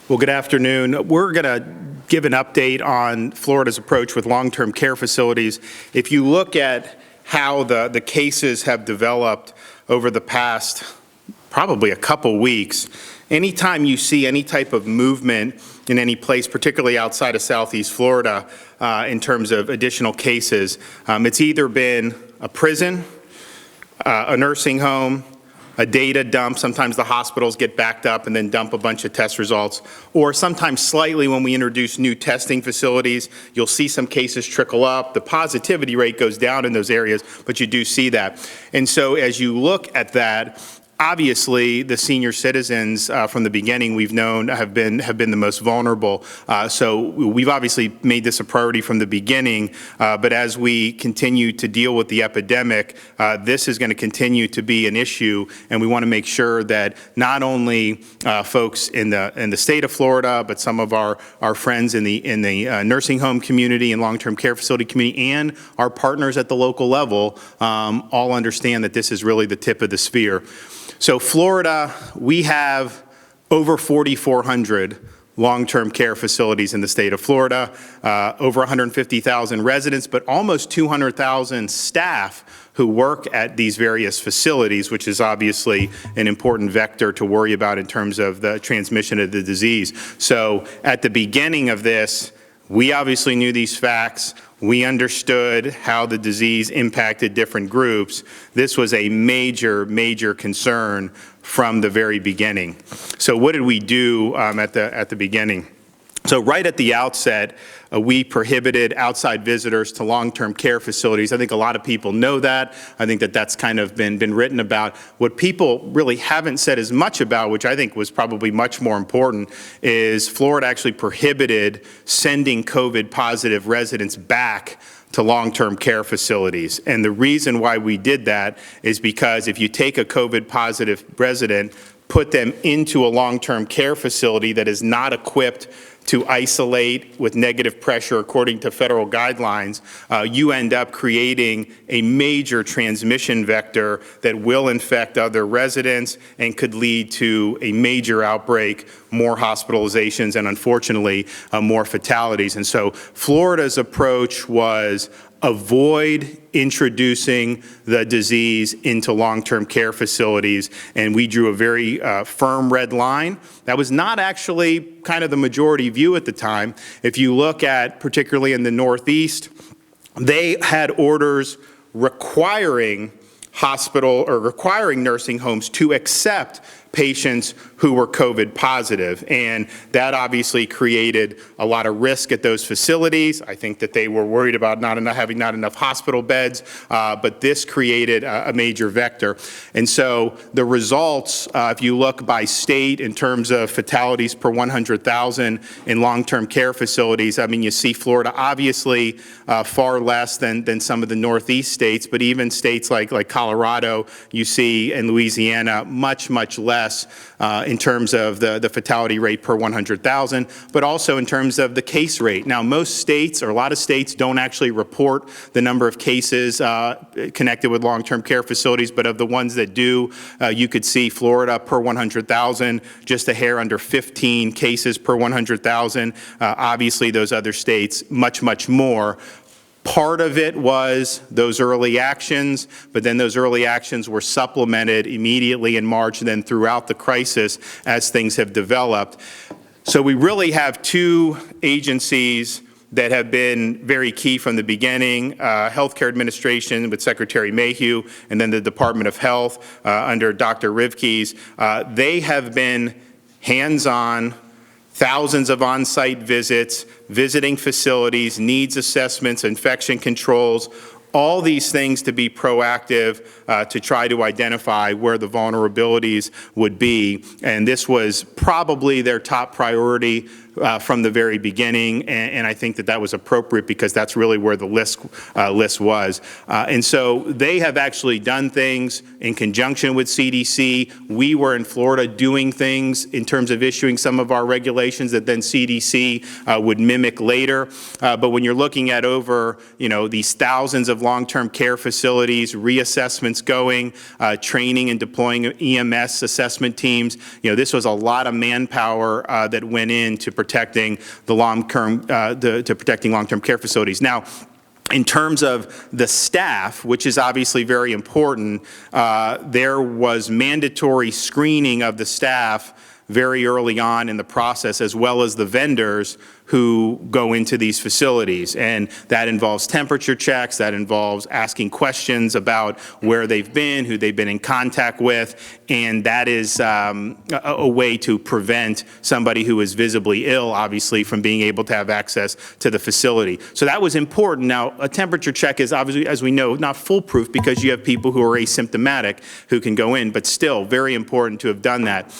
Well, good afternoon. We're going to give an update on Florida's approach with long-term care facilities. If you look at how the cases have developed over the past probably a couple weeks, anytime you see any type of movement in any place, particularly outside of Southeast Florida, in terms of additional cases, it's either been a prison, a nursing home, a data dump. Sometimes the hospitals get backed up and then dump a bunch of test results. Or sometimes slightly when we introduce new testing facilities, you'll see some cases trickle up. The positivity rate goes down in those areas, but you do see that. And so as you look at that, obviously, the senior citizens from the beginning we've known have been the most vulnerable. So we've obviously made this a priority from the beginning. But as we continue to deal with the epidemic, this is going to continue to be an issue, and we want to make sure that not only folks in the state of Florida, but some of our friends in the nursing home community and long-term care facility community, and our partners at the local level, all understand that this is really the tip of the spear. So Florida, we have over 4,400 long-term care facilities in the state of Florida, over 150,000 residents, but almost 200,000 staff who work at these various facilities, which is obviously an important vector to worry about in terms of the transmission of the disease. So at the beginning of this, we obviously knew these facts. We understood how the disease impacted different groups. This was a major, major concern from the very beginning. So what did we do at the beginning? So right at the outset, we prohibited outside visitors to long-term care facilities. I think a lot of people know that. I think that that's kind of been written about. What people really haven't said as much about, which I think was probably much more important, is Florida actually prohibited sending COVID-positive residents back to long-term care facilities. And the reason why we did that is because if you take a COVID-positive resident, put them into a long-term care facility that is not equipped to isolate with negative pressure according to federal guidelines, you end up creating a major transmission vector that will infect other residents and could lead to a major outbreak, more hospitalizations, and unfortunately, more fatalities. And so Florida's approach was avoid introducing the disease into long-term care facilities, and we drew a very firm red line. That was not actually kind of the majority view at the time. If you look at, particularly in the Northeast, they had orders requiring nursing homes to accept patients who were COVID positive. And that obviously created a lot of risk at those facilities. I think that they were worried about having not enough hospital beds, but this created a major vector. And so the results, if you look by state in terms of fatalities per 100,000 in long-term care facilities, I mean, you see Florida obviously far less than some of the Northeast states, but even states like Colorado, you see, and Louisiana, much, much less in terms of the fatality rate per 100,000, but also in terms of the case rate. Now, most states, or a lot of states, don't actually report the number of cases connected with long-term care facilities, but of the ones that do, you could see Florida per 100,000, just a hair under 15 cases per 100,000. Obviously, those other states, much, much more. Part of it was those early actions, but then those early actions were supplemented immediately in March and then throughout the crisis as things have developed. So we really have two agencies that have been very key from the beginning, Healthcare Administration with Secretary Mayhew, and then the Department of Health under Dr. Rivkees. They have been hands-on, thousands of on-site visits, visiting facilities, needs assessments, infection controls, all these things to be proactive to try to identify where the vulnerabilities would be. And this was probably their top priority from the very beginning, and I think that was appropriate because that's really where the list was. And so they have actually done things in conjunction with CDC. We were in Florida doing things in terms of issuing some of our regulations that then CDC would mimic later. But when you're looking at over, these thousands of long-term care facilities, reassessments going, training and deploying EMS assessment teams. This was a lot of manpower that went into protecting the long-term care facilities. Now, in terms of the staff, which is obviously very important, there was mandatory screening of the staff very early on in the process, as well as the vendors who go into these facilities. And that involves temperature checks, that involves asking questions about where they've been, who they've been in contact with, and that is a way to prevent somebody who is visibly ill, obviously, from being able to have access to the facility. So that was important. Now, a temperature check is obviously, as we know, not foolproof because you have people who are asymptomatic who can go in, but still very important to have done that.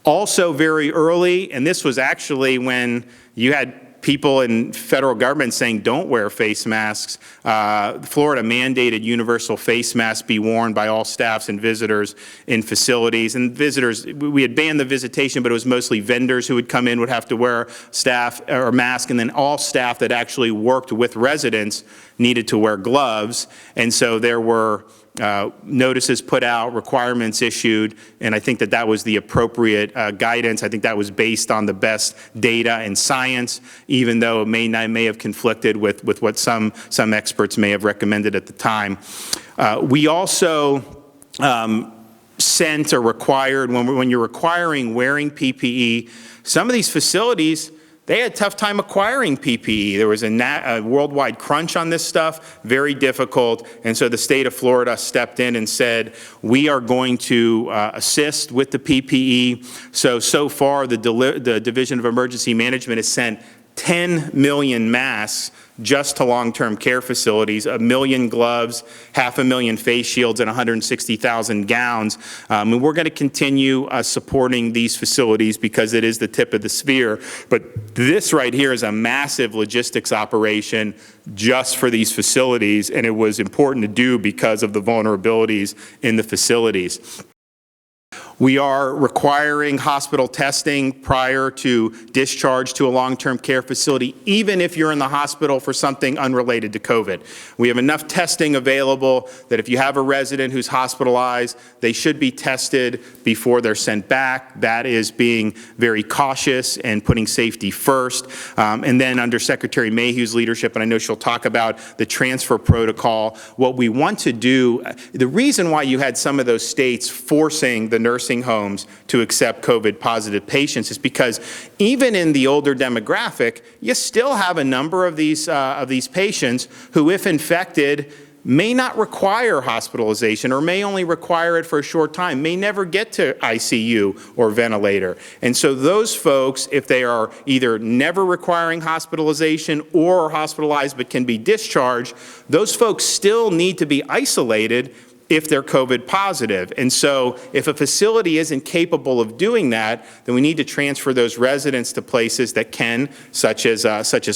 Also very early, and this was actually when you had people in federal government saying don't wear face masks, Florida mandated universal face masks be worn by all staffs and visitors in facilities. And visitors, we had banned the visitation, but it was mostly vendors who would come in would have to wear staff or mask, and then all staff that actually worked with residents needed to wear gloves. And so there were notices put out, requirements issued, and I think that was the appropriate guidance. I think that was based on the best data and science, even though it may have conflicted with what some experts may have recommended at the time. We also sent or required, when you're requiring wearing PPE, some of these facilities, they had a tough time acquiring PPE. There was a worldwide crunch on this stuff, very difficult, and so the state of Florida stepped in and said, we are going to assist with the PPE. So far, the Division of Emergency Management has sent 10 million masks just to long-term care facilities, 1 million gloves, 500,000 face shields, and 160,000 gowns. And we're going to continue supporting these facilities because it is the tip of the spear. But this right here is a massive logistics operation just for these facilities, and it was important to do because of the vulnerabilities in the facilities. We are requiring hospital testing prior to discharge to a long-term care facility, even if you're in the hospital for something unrelated to COVID. We have enough testing available that if you have a resident who's hospitalized, they should be tested before they're sent back. That is being very cautious and putting safety first. And then under Secretary Mayhew's leadership, and I know she'll talk about the transfer protocol, what we want to do, the reason why you had some of those states forcing the nursing homes to accept COVID-positive patients is because even in the older demographic, you still have a number of these patients who, if infected, may not require hospitalization or may only require it for a short time, may never get to ICU or ventilator. And so those folks, if they are either never requiring hospitalization or are hospitalized but can be discharged, those folks still need to be isolated if they're COVID positive. And so if a facility isn't capable of doing that, then we need to transfer those residents to places that can, such as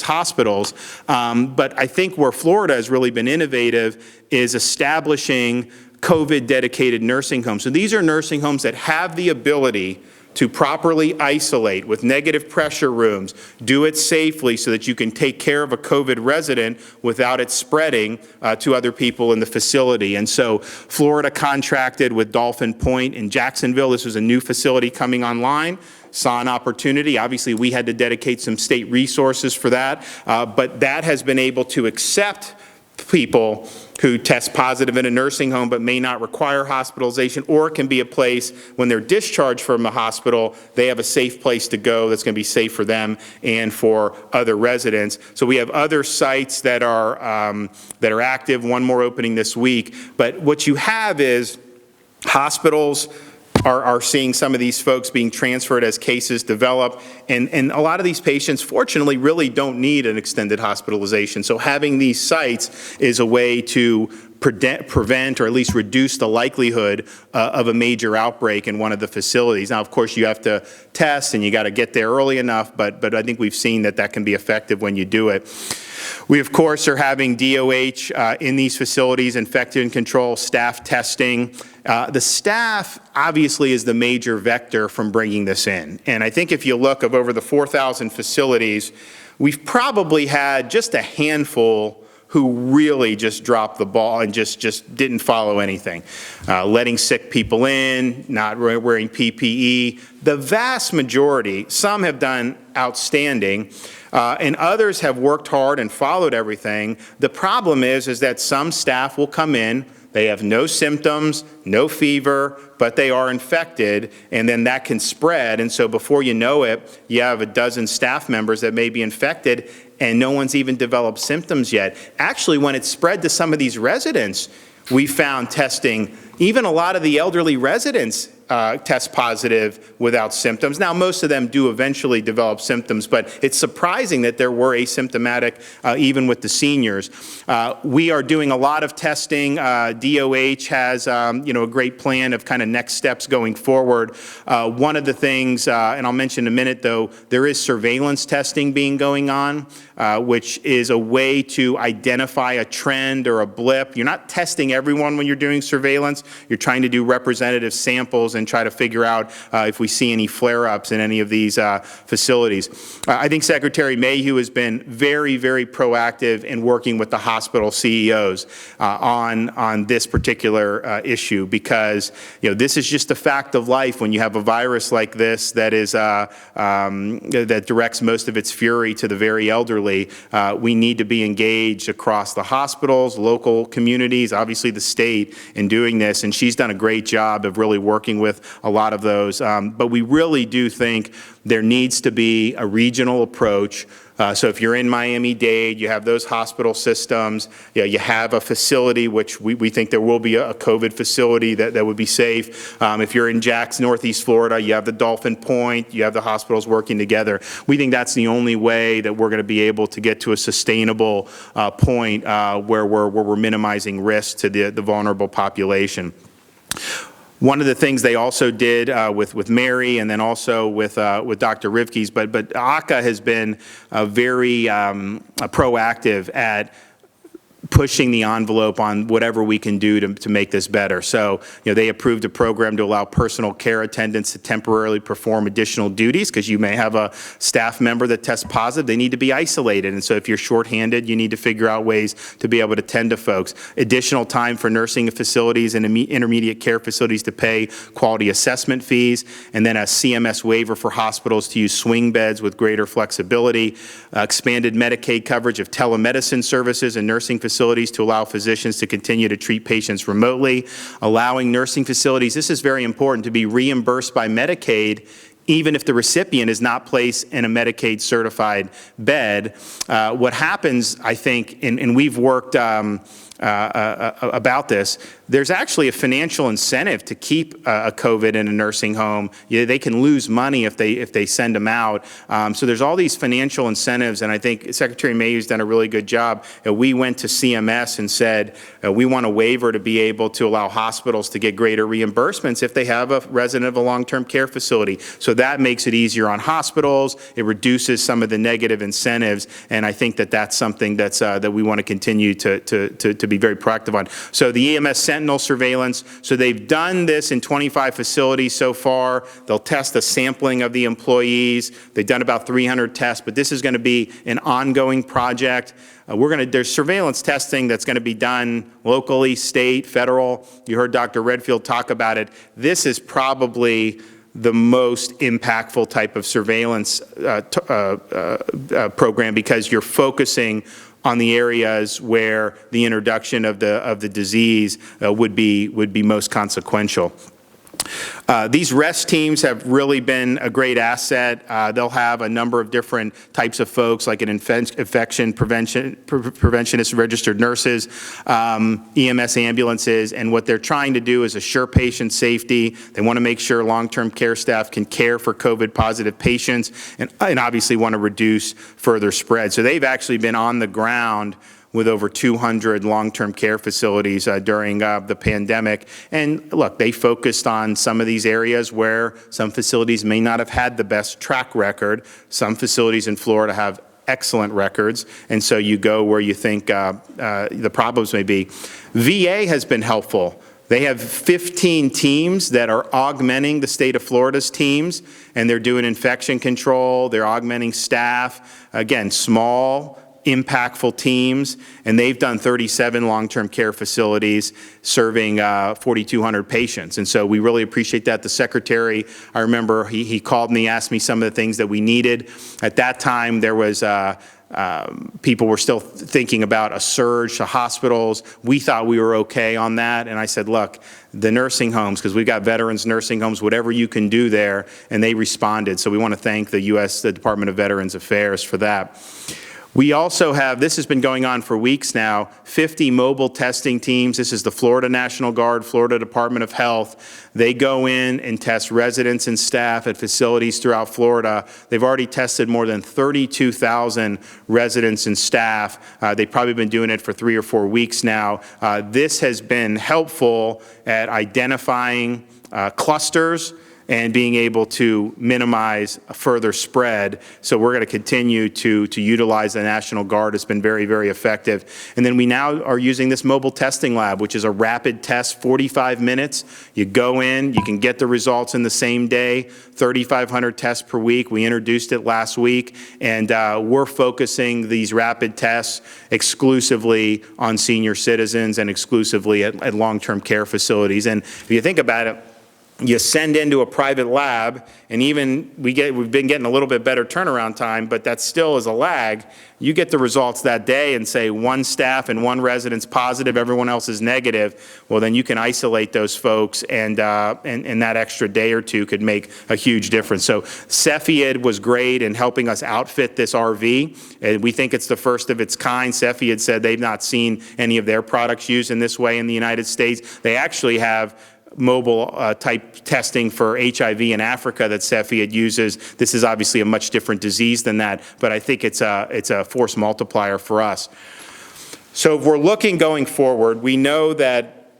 hospitals. But I think where Florida has really been innovative is establishing COVID-dedicated nursing homes. So these are nursing homes that have the ability to properly isolate with negative pressure rooms, do it safely so that you can take care of a COVID resident without it spreading to other people in the facility. And so Florida contracted with Dolphin Point in Jacksonville. This was a new facility coming online. Saw an opportunity. Obviously, we had to dedicate some state resources for that, but that has been able to accept people who test positive in a nursing home but may not require hospitalization, or it can be a place when they're discharged from a hospital, they have a safe place to go that's going to be safe for them and for other residents. So we have other sites that are active, one more opening this week. But what you have is hospitals are seeing some of these folks being transferred as cases develop, and a lot of these patients, fortunately, really don't need an extended hospitalization. So having these sites is a way to prevent or at least reduce the likelihood of a major outbreak in one of the facilities. Now, of course, you have to test and you got to get there early enough, but I think we've seen that can be effective when you do it. We, of course, are having DOH in these facilities, infection control, staff testing. The staff obviously is the major vector from bringing this in. And I think if you look of over the 4,000 facilities, we've probably had just a handful who really just dropped the ball and just didn't follow anything. Letting sick people in, not wearing PPE. The vast majority, some have done outstanding, and others have worked hard and followed everything. The problem is that some staff will come in, they have no symptoms, no fever, but they are infected, and then that can spread. And so before you know it, you have a dozen staff members that may be infected, and no one's even developed symptoms yet. Actually, when it spread to some of these residents, we found testing, even a lot of the elderly residents test positive without symptoms. Now, most of them do eventually develop symptoms, but it's surprising that there were asymptomatic even with the seniors. We are doing a lot of testing. DOH has a great plan of kind of next steps going forward. One of the things, and I'll mention in a minute though, there is surveillance testing going on, which is a way to identify a trend or a blip. You're not testing everyone when you're doing surveillance. You're trying to do representative samples and try to figure out if we see any flare-ups in any of these facilities. I think Secretary Mayhew has been very, very proactive in working with the hospital CEOs on this particular issue, because this is just a fact of life when you have a virus like this that is that directs most of its fury to the very elderly. We need to be engaged across the hospitals, local communities, obviously the state in doing this, and she's done a great job of really working with a lot of those. But we really do think there needs to be a regional approach. So if you're in Miami-Dade, you have those hospital systems, you have a facility, which we think there will be a COVID facility that would be safe. If you're in Jackson, Northeast Florida, you have the Dolphin Point, you have the hospitals working together. We think that's the only way that we're going to be able to get to a sustainable point where we're minimizing risk to the vulnerable population. One of the things they also did with Mary and then also with Dr. Rivke's, but ACA has been very proactive at pushing the envelope on whatever we can do to make this better. So, they approved a program to allow personal care attendants to temporarily perform additional duties, because you may have a staff member that tests positive. They need to be isolated. And so if you're shorthanded, you need to figure out ways to be able to tend to folks. Additional time for nursing facilities and intermediate care facilities to pay quality assessment fees, and then a CMS waiver for hospitals to use swing beds with greater flexibility. Expanded Medicaid coverage of telemedicine services and nursing facilities to allow physicians to continue to treat patients remotely, allowing nursing facilities, this is very important, to be reimbursed by Medicaid even if the recipient is not placed in a Medicaid certified bed. What happens, I think, and we've worked about this, there's actually a financial incentive to keep a COVID in a nursing home. They can lose money if they send them out. So there's all these financial incentives, and I think Secretary Mayhew's done a really good job. We went to CMS and said we want a waiver to be able to allow hospitals to get greater reimbursements if they have a resident of a long-term care facility. So that makes it easier on hospitals. It reduces some of the negative incentives, and I think that's something that we want to continue to be very proactive on. So the EMS Sentinel surveillance, so they've done this in 25 facilities so far. They'll test a sampling of the employees. They've done about 300 tests, but this is going to be an ongoing project. There's surveillance testing that's going to be done locally, state, federal. You heard Dr. Redfield talk about it. This is probably the most impactful type of surveillance program, because you're focusing on the areas where the introduction of the disease would be most consequential. These REST teams have really been a great asset. They'll have a number of different types of folks, like an infection preventionist, registered nurses, EMS ambulances, and what they're trying to do is assure patient safety. They want to make sure long-term care staff can care for COVID-positive patients, and obviously want to reduce further spread. So they've actually been on the ground with over 200 long-term care facilities during the pandemic. And look, they focused on some of these areas where some facilities may not have had the best track record. Some facilities in Florida have excellent records, and so you go where you think the problems may be. VA has been helpful. They have 15 teams that are augmenting the state of Florida's teams, and they're doing infection control, they're augmenting staff. Again, small, impactful teams, and they've done 37 long-term care facilities serving 4,200 patients. And so we really appreciate that. The secretary, I remember he called me, asked me some of the things that we needed. At that time, there was people were still thinking about a surge to hospitals. We thought we were okay on that, and I said, look, the nursing homes, because we've got veterans nursing homes, whatever you can do there, and they responded. So we want to thank the Department of Veterans Affairs for that. We also have, this has been going on for weeks now, 50 mobile testing teams. This is the Florida National Guard, Florida Department of Health. They go in and test residents and staff at facilities throughout Florida. They've already tested more than 32,000 residents and staff. They've probably been doing it for 3 or 4 weeks now. This has been helpful at identifying clusters and being able to minimize a further spread. So we're going to continue to utilize the National Guard. It's been very, very effective. And then we now are using this mobile testing lab, which is a rapid test, 45 minutes. You go in, you can get the results in the same day, 3,500 tests per week. We introduced it last week, and we're focusing these rapid tests exclusively on senior citizens and exclusively at long-term care facilities. And if you think about it, you send into a private lab, and even we've been getting a little bit better turnaround time, but that still is a lag. You get the results that day and say one staff and one resident's positive, everyone else is negative. Well, then you can isolate those folks, and that extra day or two could make a huge difference. So Cepheid was great in helping us outfit this RV, and we think it's the first of its kind. Cepheid said they've not seen any of their products used in this way in the United States. They actually have mobile type testing for HIV in Africa that Cepheid uses. This is obviously a much different disease than that, but I think it's a force multiplier for us. So if we're looking going forward, we know that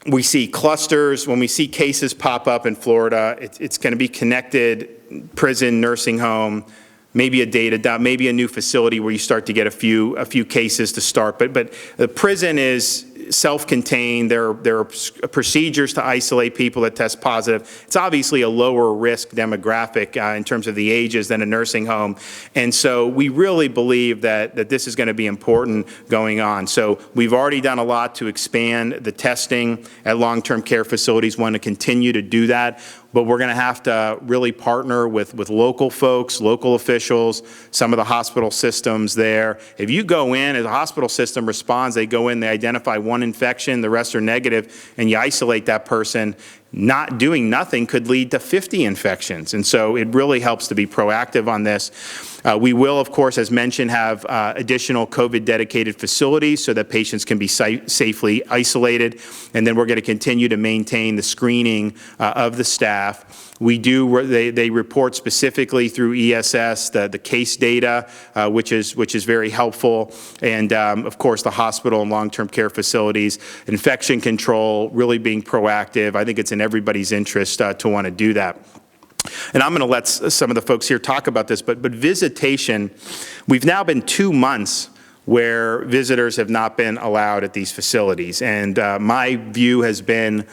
we see clusters. When we see cases pop up in Florida, it's going to be connected, prison, nursing home, maybe a data dump, maybe a new facility where you start to get a few cases to start. But the prison is self-contained. There are procedures to isolate people that test positive. It's obviously a lower risk demographic in terms of the ages than a nursing home. And so we really believe that this is going to be important going on. So we've already done a lot to expand the testing at long-term care facilities. Want to continue to do that. But we're going to have to really partner with local folks, local officials, some of the hospital systems there. If you go in, as a hospital system responds, they go in, they identify one infection, the rest are negative, and you isolate that person. Not doing nothing could lead to 50 infections. And so it really helps to be proactive on this. We will, of course, as mentioned, have additional COVID-dedicated facilities so that patients can be safely isolated. And then we're going to continue to maintain the screening of the staff. We do, they report specifically through ESS the case data, which is very helpful. And of course, the hospital and long-term care facilities, infection control, really being proactive. I think it's in everybody's interest to want to do that. And I'm going to let some of the folks here talk about this, but visitation, we've now been 2 months where visitors have not been allowed at these facilities. And my view has been,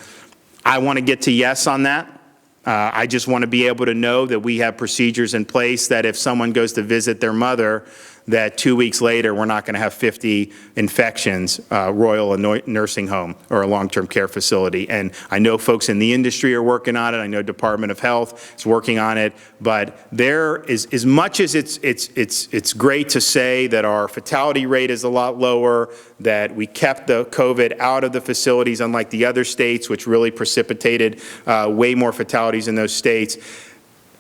I want to get to yes on that. I just want to be able to know that we have procedures in place that if someone goes to visit their mother, that 2 weeks later we're not going to have 50 infections, Royal Nursing Home or a long-term care facility. And I know folks in the industry are working on it. I know Department of Health is working on it. But there is, as much as it's great to say that our fatality rate is a lot lower, that we kept the COVID out of the facilities, unlike the other states, which really precipitated way more fatalities in those states.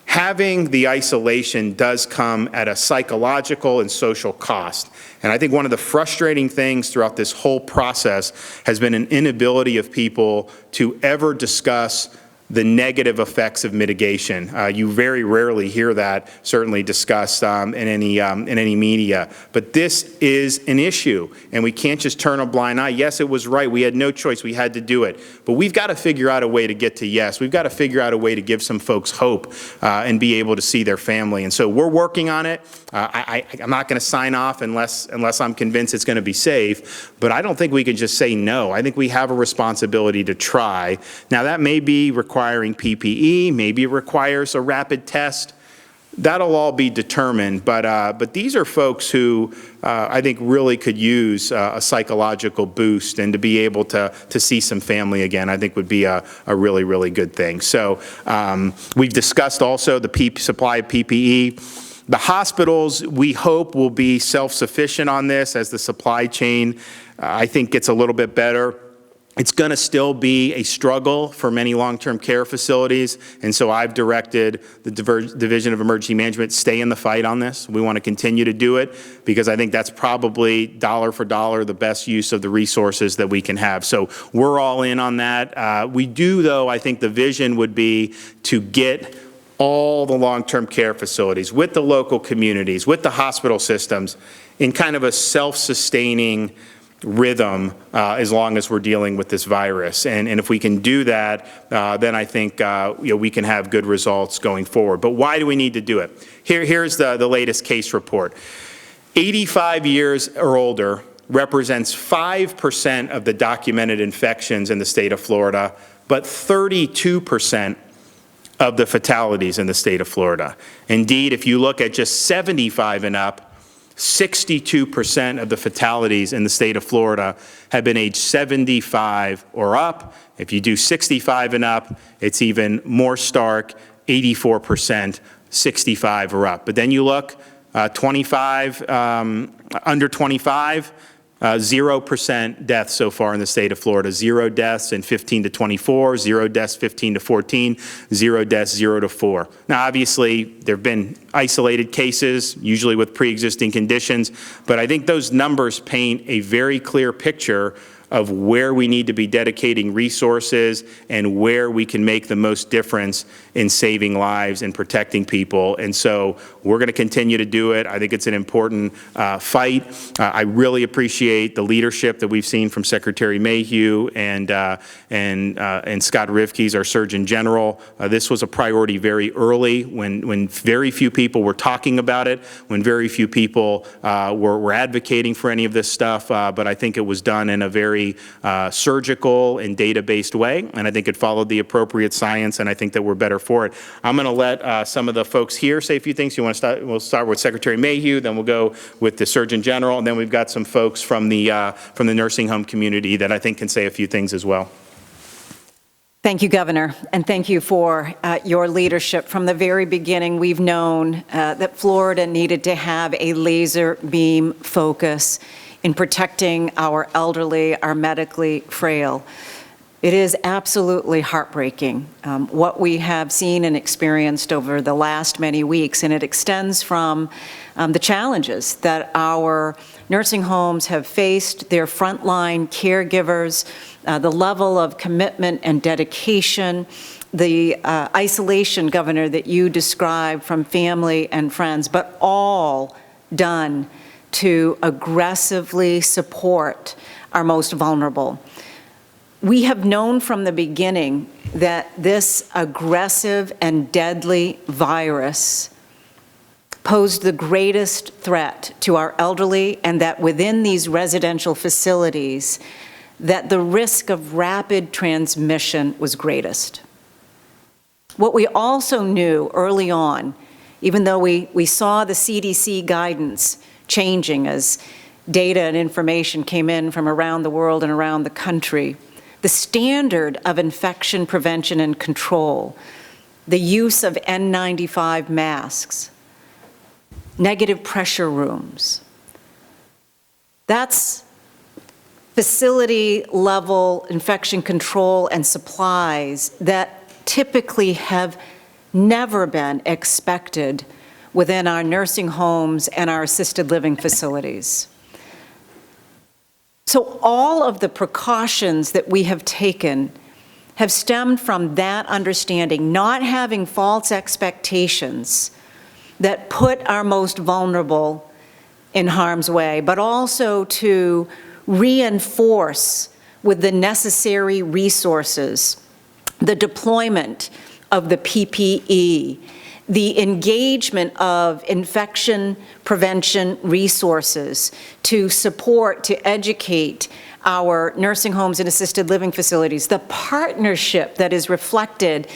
Having the isolation does come at a psychological and social cost. And I think one of the frustrating things throughout this whole process has been an inability of people to ever discuss the negative effects of mitigation. You very rarely hear that certainly discussed in any media. But this is an issue, and we can't just turn a blind eye. Yes, it was right. We had no choice. We had to do it. But we've got to figure out a way to get to yes. We've got to figure out a way to give some folks hope and be able to see their family. And so we're working on it. I'm not going to sign off unless I'm convinced it's going to be safe. But I don't think we can just say no. I think we have a responsibility to try. Now, that may be requiring PPE, maybe it requires a rapid test. That'll all be determined, but these are folks who I think really could use a psychological boost, and to be able to see some family again, I think would be a really, really good thing. So we've discussed also the supply of PPE. The hospitals, we hope, will be self-sufficient on this as the supply chain, I think, gets a little bit better. It's going to still be a struggle for many long-term care facilities, and so I've directed the Division of Emergency Management, stay in the fight on this. We want to continue to do it because I think that's probably dollar for dollar the best use of the resources that we can have. So we're all in on that. We do, though, I think the vision would be to get all the long-term care facilities with the local communities, with the hospital systems, in kind of a self-sustaining rhythm as long as we're dealing with this virus. And if we can do that, then I think we can have good results going forward. But why do we need to do it? Here's the latest case report. 85 years or older represents 5% of the documented infections in the state of Florida, but 32% of the fatalities in the state of Florida. Indeed, if you look at just 75 and up, 62% of the fatalities in the state of Florida have been age 75 or up. If you do 65 and up, it's even more stark, 84%, 65 or up. But then you look, under 25, 0% deaths so far in the state of Florida. 0 deaths in 15 to 24, 0 deaths 15 to 14, 0 deaths 0 to 4. Now, obviously, there have been isolated cases, usually with pre-existing conditions, but I think those numbers paint a very clear picture of where we need to be dedicating resources and where we can make the most difference in saving lives and protecting people. And so we're going to continue to do it. I think it's an important fight. I really appreciate the leadership that we've seen from Secretary Mayhew and Scott Rivkees, our Surgeon General. This was a priority very early when very few people were talking about it, when very few people were advocating for any of this stuff, but I think it was done in a very surgical and data-based way, and I think it followed the appropriate science, and I think that we're better for it. I'm going to let some of the folks here say a few things. You want to start? We'll start with Secretary Mayhew, then we'll go with the Surgeon General, and then we've got some folks from the nursing home community that I think can say a few things as well. Thank you, Governor, and thank you for your leadership. From the very beginning, we've known that Florida needed to have a laser beam focus in protecting our elderly, our medically frail. It is absolutely heartbreaking what we have seen and experienced over the last many weeks, and it extends from the challenges that our nursing homes have faced, their frontline caregivers, the level of commitment and dedication, the isolation, Governor, that you described from family and friends, but all done to aggressively support our most vulnerable. We have known from the beginning that this aggressive and deadly virus posed the greatest threat to our elderly, and that within these residential facilities, that the risk of rapid transmission was greatest. What we also knew early on, even though we saw the CDC guidance changing as data and information came in from around the world and around the country, the standard of infection prevention and control, the use of N95 masks, negative pressure rooms, that's facility level infection control and supplies that typically have never been expected within our nursing homes and our assisted living facilities. So all of the precautions that we have taken have stemmed from that understanding, not having false expectations that put our most vulnerable in harm's way, but also to reinforce with the necessary resources the deployment of the PPE the engagement of infection prevention resources to support, to educate our nursing homes and assisted living facilities, the partnership that is reflected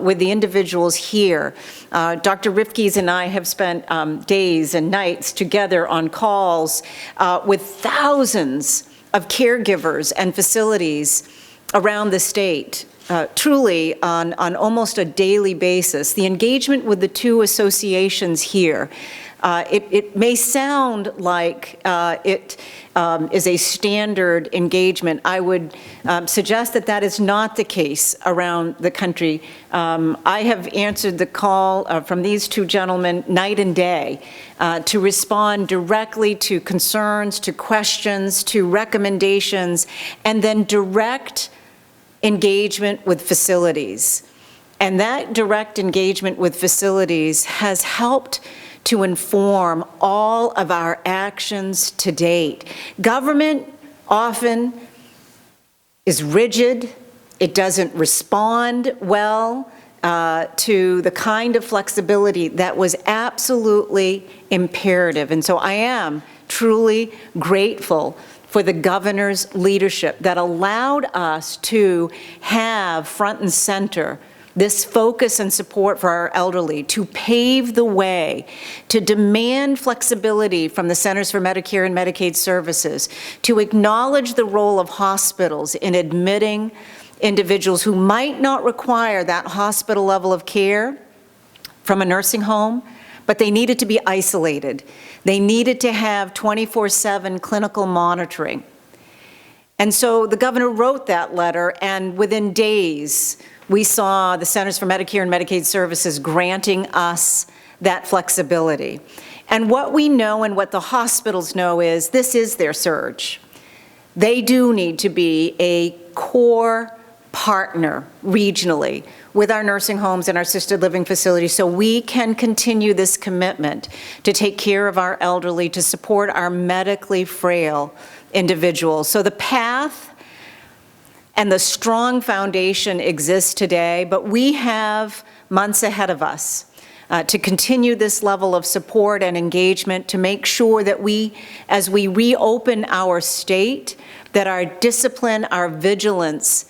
with the individuals here. Dr. Rifkes and I have spent days and nights together on calls with thousands of caregivers and facilities around the state. Truly on almost a daily basis. The engagement with the two associations here, it may sound like it is a standard engagement. I would suggest that that is not the case around the country. I have answered the call from these two gentlemen night and day to respond directly to concerns, to questions, to recommendations, and then direct engagement with facilities. And that direct engagement with facilities has helped to inform all of our actions to date. Government often is rigid. It doesn't respond well to the kind of flexibility that was absolutely imperative. And so I am truly grateful for the governor's leadership that allowed us to have front and center this focus and support for our elderly, to pave the way, to demand flexibility from the Centers for Medicare and Medicaid Services, to acknowledge the role of hospitals in admitting individuals who might not require that hospital level of care from a nursing home, but they needed to be isolated. They needed to have 24/7 clinical monitoring. And so the governor wrote that letter, and within days, we saw the Centers for Medicare and Medicaid Services granting us that flexibility. And what we know and what the hospitals know is this is their surge. They do need to be a core partner regionally with our nursing homes and our assisted living facilities so we can continue this commitment to take care of our elderly, to support our medically frail individuals. So the path and the strong foundation exists today, but we have months ahead of us to continue this level of support and engagement, to make sure that we, as we reopen our state, that our discipline, our vigilance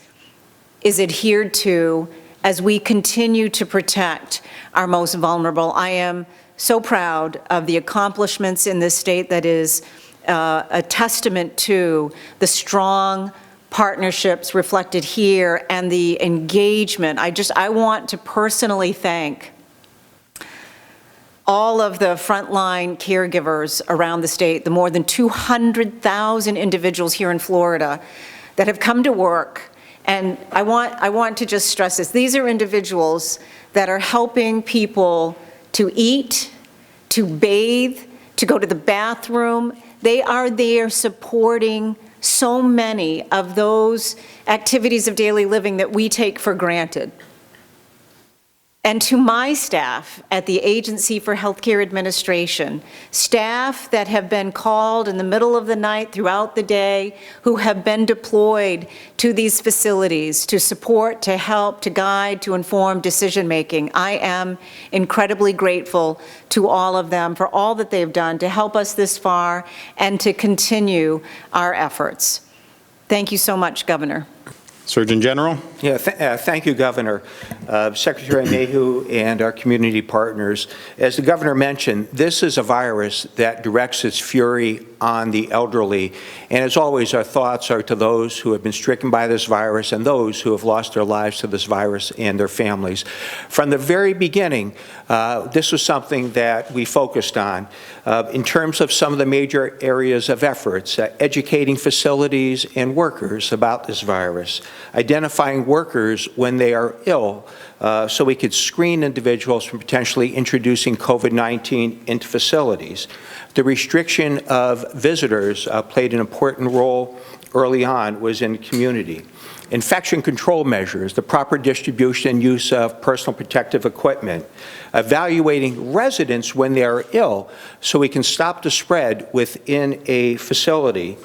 is adhered to as we continue to protect our most vulnerable. I am so proud of the accomplishments in this state that is a testament to the strong partnerships reflected here and the engagement. I want to personally thank all of the frontline caregivers around the state, the more than 200,000 individuals here in Florida that have come to work. And I want to just stress this. These are individuals that are helping people to eat, to bathe, to go to the bathroom. They are there supporting so many of those activities of daily living that we take for granted. And to my staff at the Agency for Healthcare Administration, staff that have been called in the middle of the night throughout the day, who have been deployed to these facilities to support, to help, to guide, to inform decision-making. I am incredibly grateful to all of them for all that they've done to help us this far and to continue our efforts. Thank you so much, Governor. Surgeon General. Yeah, thank you, Governor. Secretary Mayhew and our community partners. As the Governor mentioned, this is a virus that directs its fury on the elderly. And as always, our thoughts are to those who have been stricken by this virus and those who have lost their lives to this virus and their families. From the very beginning, this was something that we focused on in terms of some of the major areas of efforts, educating facilities and workers about this virus, identifying workers when they are ill so we could screen individuals from potentially introducing COVID-19 into facilities. The restriction of visitors played an important role early on, was in community. Infection control measures, the proper distribution and use of personal protective equipment, evaluating residents when they are ill so we can stop the spread within a facility,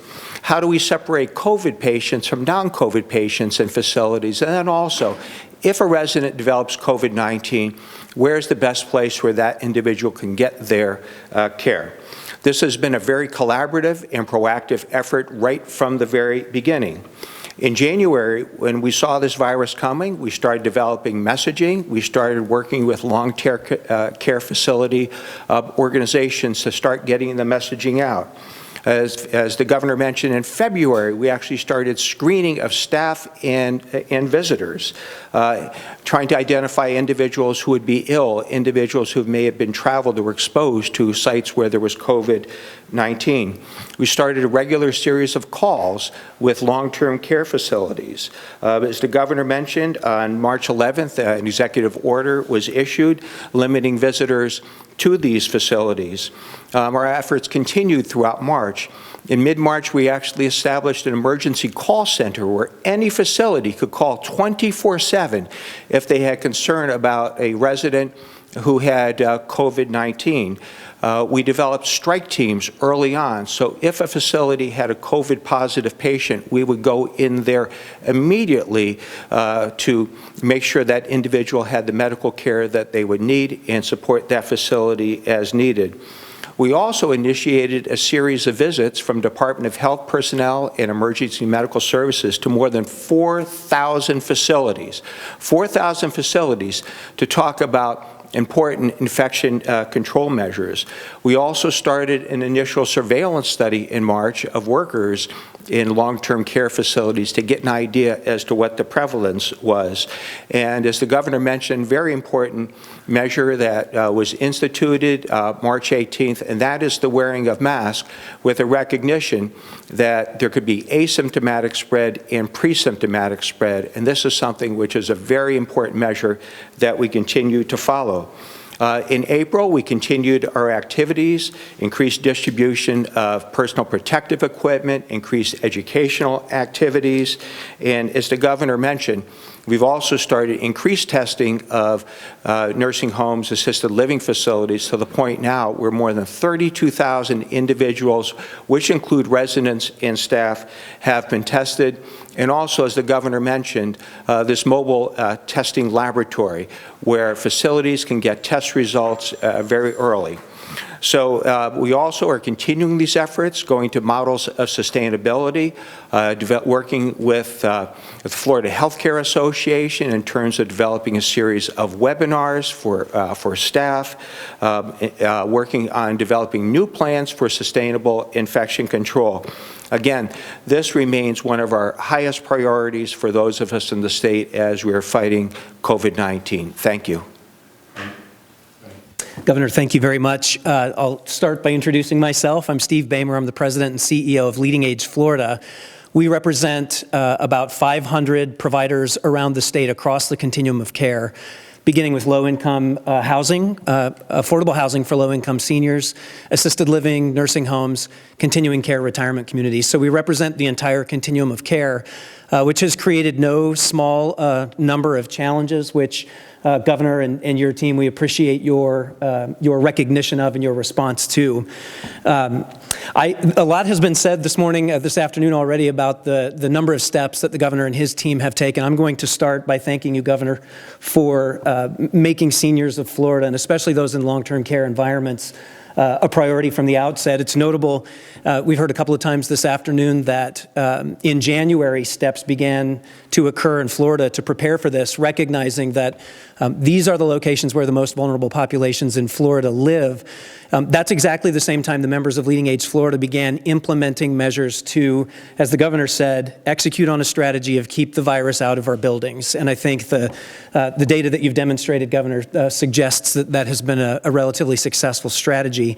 How do we separate COVID patients from non-COVID patients in facilities? And then also, if a resident develops COVID-19, where's the best place where that individual can get their care? This has been a very collaborative and proactive effort right from the very beginning. In January, when we saw this virus coming, we started developing messaging. We started working with long-term care facility organizations to start getting the messaging out. As the governor mentioned, in February, we actually started screening of staff and visitors, trying to identify individuals who would be ill, individuals who may have been traveled or were exposed to sites where there was COVID-19. We started a regular series of calls with long-term care facilities. As the governor mentioned, on March 11th, an executive order was issued limiting visitors to these facilities. Our efforts continued throughout March. In mid-March, we actually established an emergency call center where any facility could call 24/7 if they had concern about a resident who had COVID-19. We developed strike teams early on, so if a facility had a COVID-positive patient, we would go in there immediately to make sure that individual had the medical care that they would need and support that facility as needed. We also initiated a series of visits from Department of Health personnel and emergency medical services to more than 4,000 facilities. 4,000 facilities to talk about important infection control measures. We also started an initial surveillance study in March of workers in long-term care facilities to get an idea as to what the prevalence was. And as the governor mentioned, very important measure that was instituted March 18th, and that is the wearing of masks with a recognition that there could be asymptomatic spread and pre-symptomatic spread. And this is something which is a very important measure that we continue to follow. In April, we continued our activities, increased distribution of personal protective equipment, increased educational activities, and as the governor mentioned, we've also started increased testing of nursing homes, assisted living facilities, to the point now where more than 32,000 individuals, which include residents and staff, have been tested. And also, as the governor mentioned, this mobile testing laboratory where facilities can get test results very early. So we also are continuing these efforts, going to models of sustainability, working with the Florida Healthcare Association in terms of developing a series of webinars for staff, working on developing new plans for sustainable infection control. Again, this remains one of our highest priorities for those of us in the state as we are fighting COVID-19. Thank you. Governor, thank you very much. I'll start by introducing myself. I'm Steve Bamer. I'm the president and CEO of Leading Age Florida. We represent about 500 providers around the state across the continuum of care, beginning with low-income housing, affordable housing for low-income seniors, assisted living, nursing homes, continuing care, retirement communities. So we represent the entire continuum of care, which has created no small number of challenges, which Governor and your team, we appreciate your recognition of and your response to. A lot has been said this morning, this afternoon already about the number of steps that the governor and his team have taken. I'm going to start by thanking you, Governor, for making seniors of Florida, and especially those in long-term care environments, a priority from the outset. It's notable, we've heard a couple of times this afternoon that in January, steps began to occur in Florida to prepare for this, recognizing that these are the locations where the most vulnerable populations in Florida live. That's exactly the same time the members of Leading Age Florida began implementing measures to, as the governor said, execute on a strategy of keep the virus out of our buildings. And I think the data that you've demonstrated, Governor, suggests that that has been a relatively successful strategy.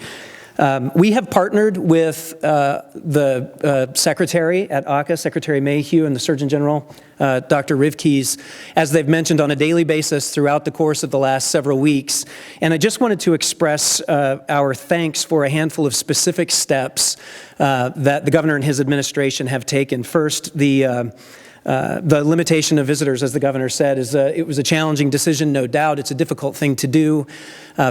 We have partnered with the Secretary at AHCA, Secretary Mayhew, and the Surgeon General, Dr. Rivkees, as they've mentioned on a daily basis throughout the course of the last several weeks. And I just wanted to express our thanks for a handful of specific steps that the governor and his administration have taken. First, the The limitation of visitors, as the governor said, it was a challenging decision, no doubt. It's a difficult thing to do.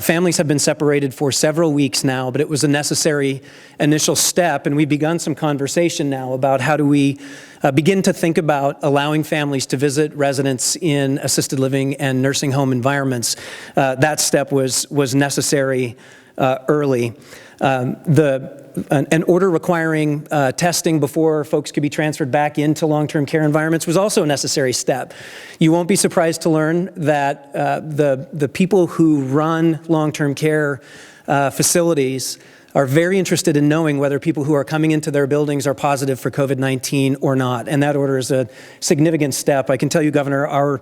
Families have been separated for several weeks now, but it was a necessary initial step, and we've begun some conversation now about how do we begin to think about allowing families to visit residents in assisted living and nursing home environments. That step was necessary early. An order requiring testing before folks could be transferred back into long-term care environments was also a necessary step. You won't be surprised to learn that the people who run long-term care facilities are very interested in knowing whether people who are coming into their buildings are positive for COVID-19 or not. And that order is a significant step. I can tell you, Governor, our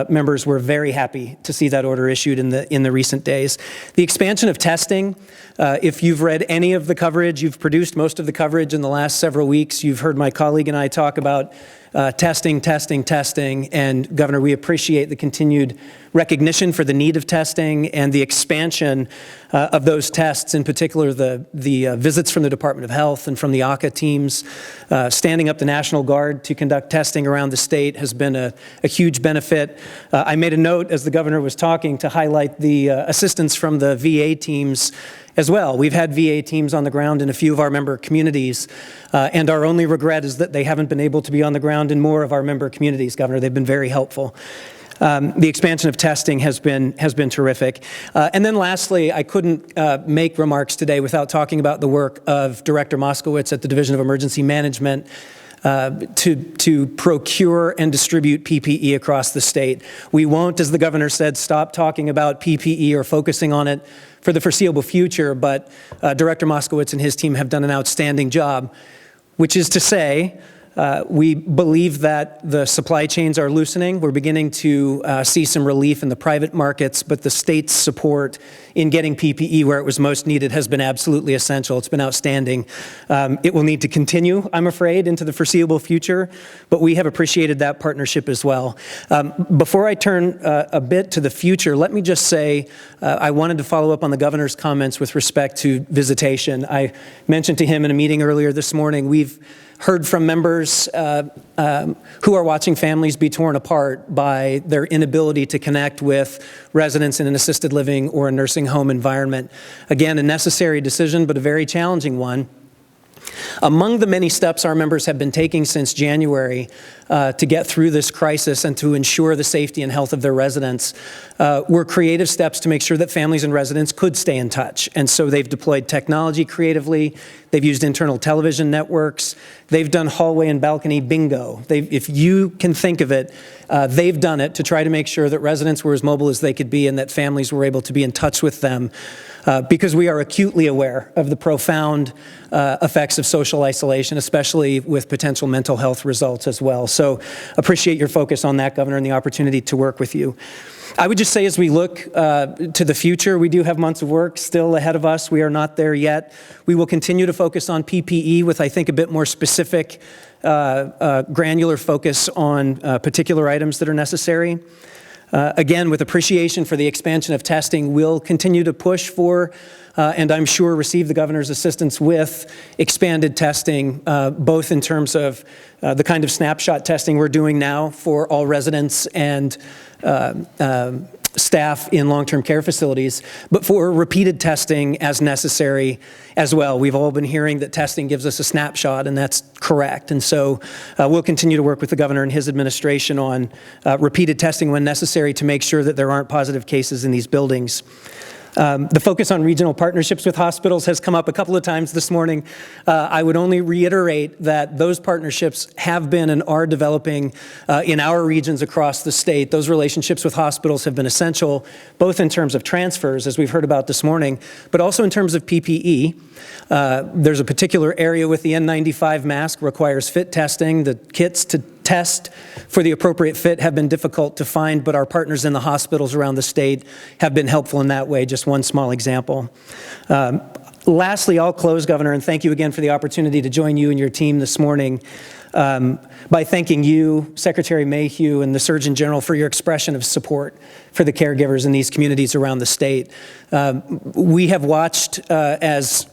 members were very happy to see that order issued in the recent days. The expansion of testing, if you've read any of the coverage, you've produced most of the coverage in the last several weeks. You've heard my colleague and I talk about testing. And Governor, we appreciate the continued recognition for the need of testing and the expansion of those tests, in particular the visits from the Department of Health and from the ACA teams. Standing up the National Guard to conduct testing around the state has been a huge benefit. I made a note as the governor was talking to highlight the assistance from the VA teams as well. We've had VA teams on the ground in a few of our member communities, and our only regret is that they haven't been able to be on the ground in more of our member communities, Governor. They've been very helpful. The expansion of testing has been terrific. And then lastly, I couldn't make remarks today without talking about the work of Director Moskowitz at the Division of Emergency Management to procure and distribute PPE across the state. We won't, as the governor said, stop talking about PPE or focusing on it for the foreseeable future, but Director Moskowitz and his team have done an outstanding job, which is to say, we believe that the supply chains are loosening. We're beginning to see some relief in the private markets, but the state's support in getting PPE where it was most needed has been absolutely essential. It's been outstanding. It will need to continue, I'm afraid, into the foreseeable future, but we have appreciated that partnership as well. Before I turn a bit to the future, let me just say I wanted to follow up on the governor's comments with respect to visitation. I mentioned to him in a meeting earlier this morning, we've heard from members who are watching families be torn apart by their inability to connect with residents in an assisted living or a nursing home environment. Again, a necessary decision, but a very challenging one. Among the many steps our members have been taking since January to get through this crisis and to ensure the safety and health of their residents were creative steps to make sure that families and residents could stay in touch. And so they've deployed technology creatively. They've used internal television networks. They've done hallway and balcony bingo. If you can think of it, they've done it to try to make sure that residents were as mobile as they could be and that families were able to be in touch with them. Because we are acutely aware of the profound effects of social isolation, especially with potential mental health results as well. So appreciate your focus on that, Governor, and the opportunity to work with you. I would just say as we look to the future, we do have months of work still ahead of us. We are not there yet. We will continue to focus on PPE with, I think, a bit more specific, granular focus on particular items that are necessary. Again, with appreciation for the expansion of testing, we'll continue to push for, and I'm sure receive the governor's assistance with, expanded testing, both in terms of the kind of snapshot testing we're doing now for all residents and staff in long-term care facilities, but for repeated testing as necessary as well. We've all been hearing that testing gives us a snapshot, and that's correct. And so we'll continue to work with the governor and his administration on repeated testing when necessary to make sure that there aren't positive cases in these buildings. The focus on regional partnerships with hospitals has come up a couple of times this morning. I would only reiterate that those partnerships have been and are developing in our regions across the state. Those relationships with hospitals have been essential, both in terms of transfers, as we've heard about this morning, but also in terms of PPE. There's a particular area with the N95 mask requires fit testing. The kits to test for the appropriate fit have been difficult to find, but our partners in the hospitals around the state have been helpful in that way. Just one small example. Lastly, I'll close, Governor, and thank you again for the opportunity to join you and your team this morning by thanking you, Secretary Mayhew, and the Surgeon General for your expression of support for the caregivers in these communities around the state. We have watched as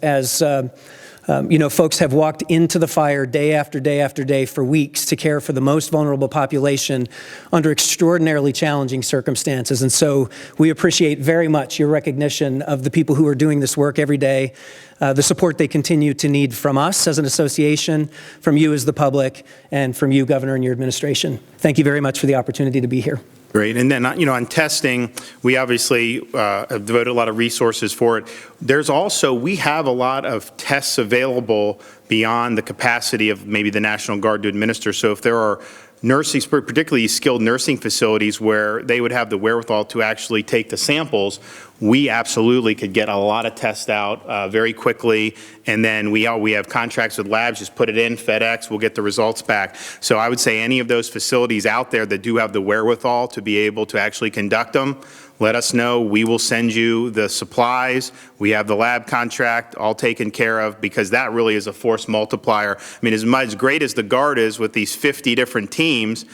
Folks have walked into the fire day after day after day for weeks to care for the most vulnerable population under extraordinarily challenging circumstances. And so we appreciate very much your recognition of the people who are doing this work every day, the support they continue to need from us as an association, from you as the public, and from you, Governor, and your administration. Thank you very much for the opportunity to be here. Great. And then, on testing, we obviously have devoted a lot of resources for it. We have a lot of tests available beyond the capacity of maybe the National Guard to administer. So if there are nursing, particularly skilled nursing facilities where they would have the wherewithal to actually take the samples, we absolutely could get a lot of tests out very quickly. And then we have contracts with labs, just put it in, FedEx, we'll get the results back. So I would say any of those facilities out there that do have the wherewithal to be able to actually conduct them, let us know. We will send you the supplies. We have the lab contract all taken care of, because that really is a force multiplier. I mean, as great as the Guard is with these 50 different teams,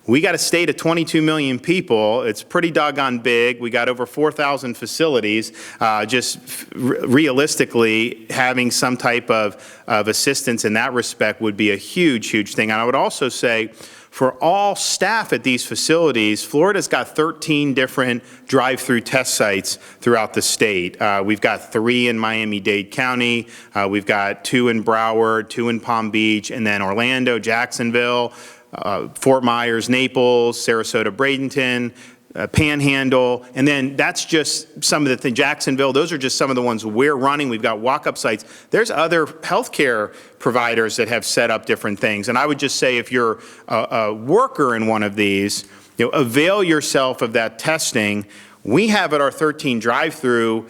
we got a state of 22 million people. It's pretty doggone big. We got over 4,000 facilities. Realistically, having some type of assistance in that respect would be a huge, huge thing. And I would also say, for all staff at these facilities, Florida's got 13 different drive-through test sites throughout the state. We've got 3 in Miami-Dade County. We've got 2 in Broward, 2 in Palm Beach, and then Orlando, Jacksonville, Fort Myers, Naples, Sarasota, Bradenton, Panhandle, and then that's just some of the things. Jacksonville, those are just some of the ones we're running. We've got walk-up sites. There's other healthcare providers that have set up different things. And I would just say, if you're a worker in one of these, avail yourself of that testing. We have at our 13 drive-through,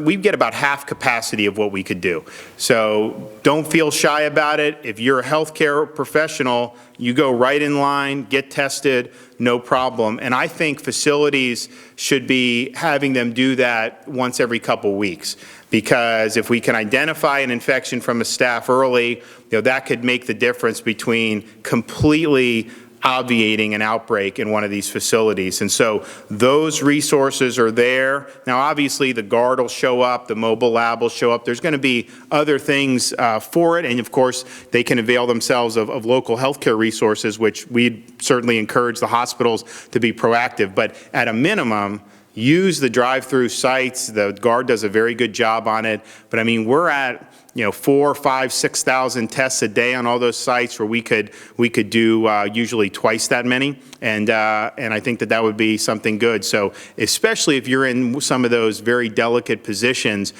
we get about half capacity of what we could do. So don't feel shy about it. If you're a healthcare professional, you go right in line, get tested, no problem. And I think facilities should be having them do that once every couple weeks, because if we can identify an infection from a staff early, that could make the difference between completely obviating an outbreak in one of these facilities. And so those resources are there. Now, obviously, the Guard will show up, the mobile lab will show up. There's going to be other things for it. And of course, they can avail themselves of local healthcare resources, which we certainly encourage the hospitals to be proactive. But at a minimum, use the drive-through sites. The Guard does a very good job on it. But I mean, we're at 4, 5, 6,000 tests a day on all those sites, where we could do usually twice that many, and I think that would be something good. So especially if you're in some of those very delicate positions,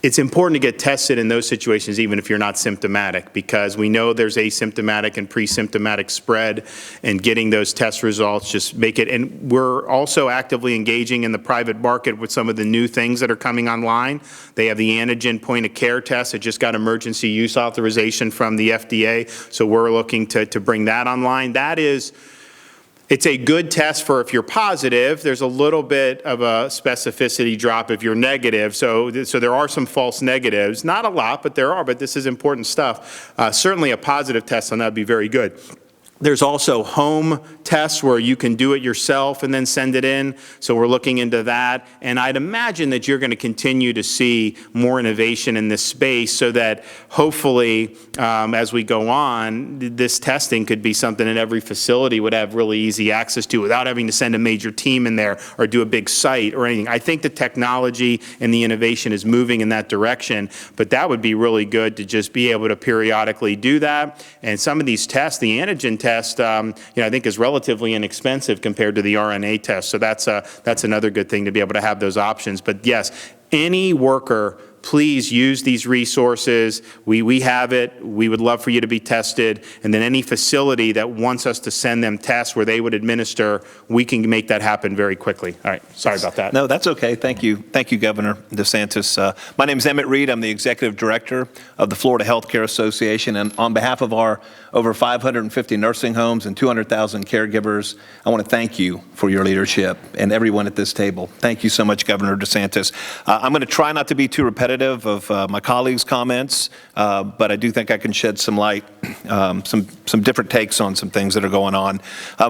it's important to get tested in those situations, even if you're not symptomatic, because we know there's asymptomatic and pre-symptomatic spread, and getting those test results just make it. And we're also actively engaging in the private market with some of the new things that are coming online. They have the antigen point of care test. It just got emergency use authorization from the FDA. So we're looking to bring that online. It's a good test for if you're positive. There's a little bit of a specificity drop if you're negative. So there are some false negatives. Not a lot, but there are. But this is important stuff. Certainly a positive test on that would be very good. There's also home tests where you can do it yourself and then send it in. So we're looking into that. And I'd imagine that you're going to continue to see more innovation in this space, so that hopefully as we go on, this testing could be something that every facility would have really easy access to without having to send a major team in there or do a big site or anything. I think the technology and the innovation is moving in that direction, but that would be really good to just be able to periodically do that. And some of these tests, the antigen test, I think is relatively inexpensive compared to the RNA test. So that's another good thing, to be able to have those options. But yes, any worker, please use these resources. We have it. We would love for you to be tested. And then any facility that wants us to send them tests where they would administer, we can make that happen very quickly. All right. Sorry about that. No, that's okay. Thank you. Thank you, Governor DeSantis. My name is Emmett Reed. I'm the Executive Director of the Florida Healthcare Association. And on behalf of our over 550 nursing homes and 200,000 caregivers, I want to thank you for your leadership, and everyone at this table. Thank you so much, Governor DeSantis. I'm going to try not to be too repetitive repetitive of my colleagues' comments, but I do think I can shed some light, some different takes on some things that are going on.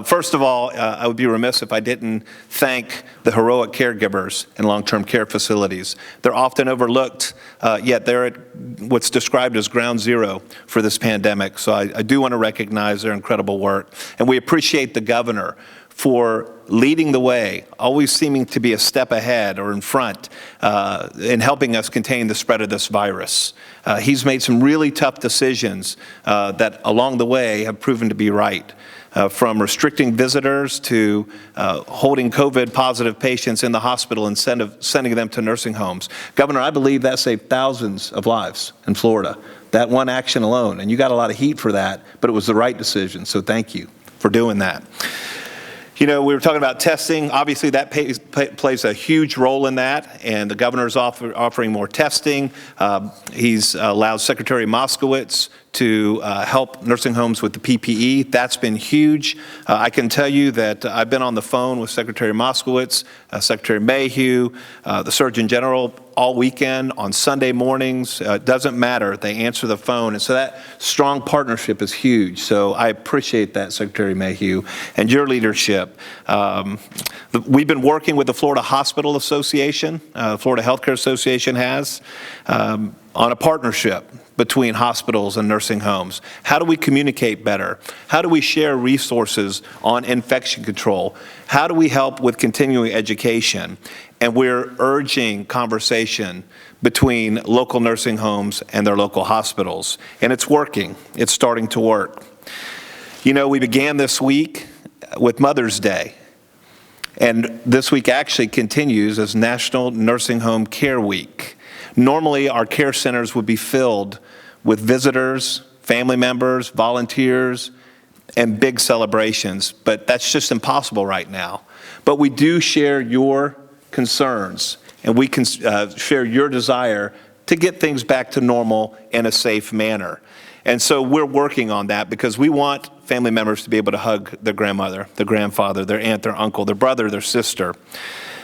First of all, I would be remiss if I didn't thank the heroic caregivers in long-term care facilities. They're often overlooked, yet they're at what's described as ground zero for this pandemic. So I do want to recognize their incredible work. And we appreciate the governor for leading the way, always seeming to be a step ahead or in front in helping us contain the spread of this virus. He's made some really tough decisions that along the way have proven to be right. From restricting visitors to holding COVID positive patients in the hospital and sending them to nursing homes. Governor, I believe that saved thousands of lives in Florida, that one action alone. And you got a lot of heat for that, but it was the right decision. So thank you for doing that. You know, we were talking about testing. Obviously, that plays a huge role in that, and the governor's offering more testing. He's allowed Secretary Moskowitz to help nursing homes with the PPE. That's been huge. I can tell you that I've been on the phone with Secretary Moskowitz, Secretary Mayhew, the Surgeon General all weekend, on Sunday mornings. It doesn't matter. They answer the phone. And so that strong partnership is huge. So I appreciate that, Secretary Mayhew, and your leadership. We've been working with the Florida Hospital Association, Florida Healthcare Association has, on a partnership between hospitals and nursing homes. How do we communicate better? How do we share resources on infection control? How do we help with continuing education? And we're urging conversation between local nursing homes and their local hospitals. And it's working. It's starting to work. You know, we began this week with Mother's Day. And this week actually continues as National Nursing Home Care Week. Normally, our care centers would be filled with visitors, family members, volunteers, and big celebrations, but that's just impossible right now. But we do share your concerns, and we can share your desire to get things back to normal in a safe manner. And so we're working on that because we want family members to be able to hug their grandmother, their grandfather, their aunt, their uncle, their brother, their sister.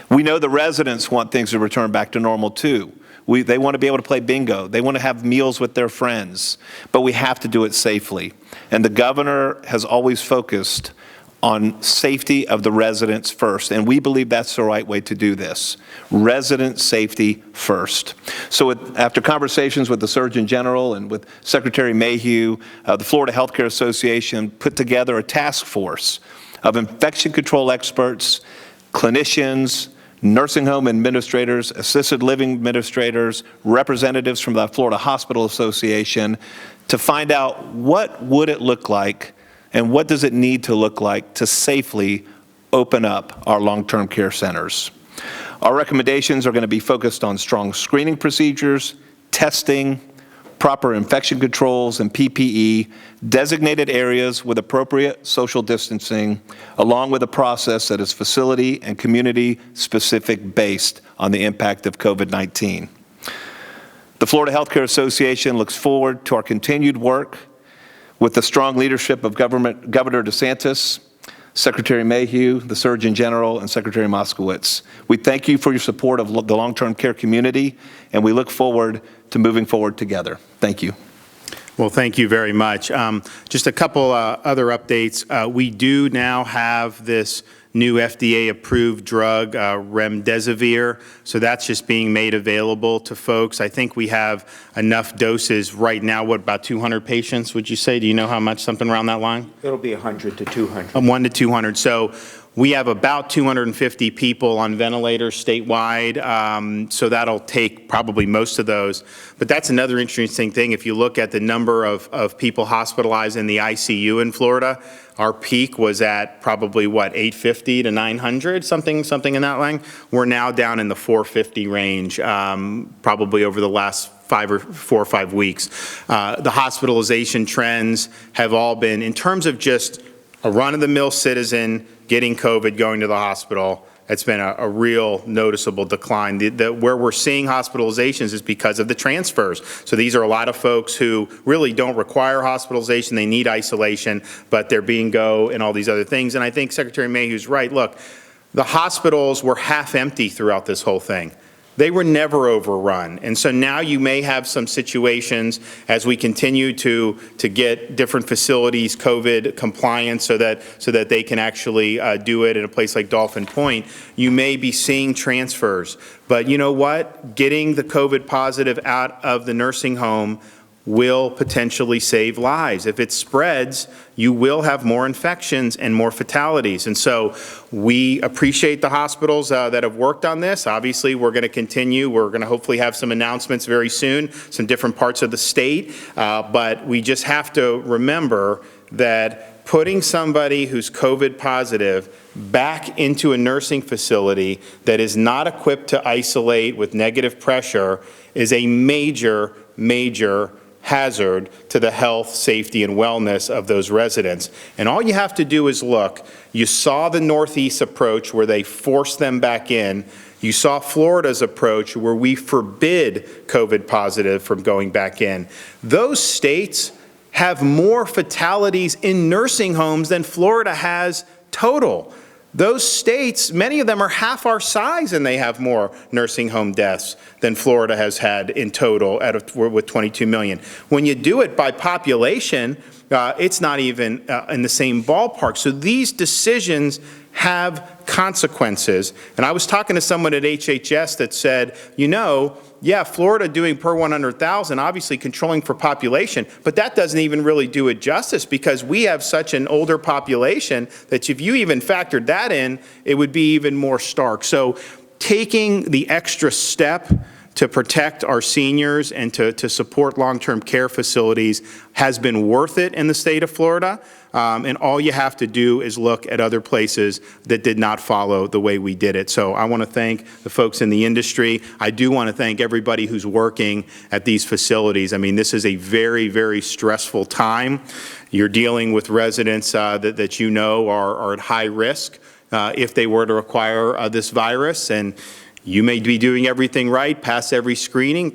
We know the residents want things to return back to normal too. They want to be able to play bingo. They want to have meals with their friends, but we have to do it safely. And the governor has always focused on safety of the residents first, and we believe that's the right way to do this. Resident safety first. So after conversations with the Surgeon General and with Secretary Mayhew, the Florida Healthcare Association put together a task force of infection control experts, clinicians, nursing home administrators, assisted living administrators, representatives from the Florida Hospital Association to find out what would it look like and what does it need to look like to safely open up our long-term care centers. Our recommendations are going to be focused on strong screening procedures, testing, proper infection controls and PPE, designated areas with appropriate social distancing, along with a process that is facility and community specific based on the impact of COVID-19. The Florida Healthcare Association looks forward to our continued work with the strong leadership of Governor DeSantis, Secretary Mayhew, the Surgeon General, and Secretary Moskowitz. We thank you for your support of the long-term care community, and we look forward to moving forward together. Thank you. Well, thank you very much. Just a couple other updates. We do now have this new FDA-approved drug, remdesivir, so that's just being made available to folks. I think we have enough doses right now. What, about 200 patients, would you say? Do you know how much, something around that line? It'll be 100 to 200. 1 to 200. So we have about 250 people on ventilators statewide, so that'll take probably most of those. But that's another interesting thing. If you look at the number of people hospitalized in the ICU in Florida, our peak was at probably, what, 850 to 900, something in that line. We're now down in the 450 range, probably over the last 4 or 5 weeks. The hospitalization trends have all been, in terms of just a run-of-the-mill citizen getting COVID, going to the hospital, it's been a real noticeable decline. Where we're seeing hospitalizations is because of the transfers. So these are a lot of folks who really don't require hospitalization, they need isolation, but they're being go and all these other things. And I think Secretary Mayhew's right. Look, the hospitals were half empty throughout this whole thing. they were never overrun. And so now you may have some situations as we continue to get different facilities COVID compliant so that they can actually do it in a place like Dolphin Point. You may be seeing transfers. But you know what? Getting the COVID positive out of the nursing home will potentially save lives. If it spreads, you will have more infections and more fatalities. And so we appreciate the hospitals that have worked on this. Obviously, we're going to continue. We're going to hopefully have some announcements very soon, some different parts of the state. But we just have to remember that putting somebody who's COVID positive back into a nursing facility that is not equipped to isolate with negative pressure is a major, major hazard to the health, safety, and wellness of those residents. And all you have to do is look. You saw the Northeast approach where they forced them back in. You saw Florida's approach where we forbid COVID positive from going back in. Those states have more fatalities in nursing homes than Florida has total. Those states, many of them are half our size, and they have more nursing home deaths than Florida has had in total with 22 million. When you do it by population, it's not even in the same ballpark. So these decisions have consequences. And I was talking to someone at HHS that said, you know, yeah, Florida doing per 100,000, obviously controlling for population, but that doesn't even really do it justice because we have such an older population that if you even factored that in, it would be even more stark. So taking the extra step to protect our seniors and to support long-term care facilities has been worth it in the state of Florida. And all you have to do is look at other places that did not follow the way we did it. So I want to thank the folks in the industry. I do want to thank everybody who's working at these facilities. I mean, this is a very, very stressful time. You're dealing with residents that you know are at high risk if they were to acquire this virus. And you may be doing everything right, pass every screening.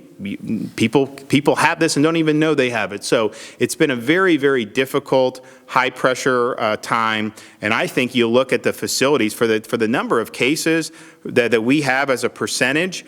People have this and don't even know they have it. So it's been a very, very difficult, high-pressure time. And I think you look at the facilities for the number of cases that we have as a percentage.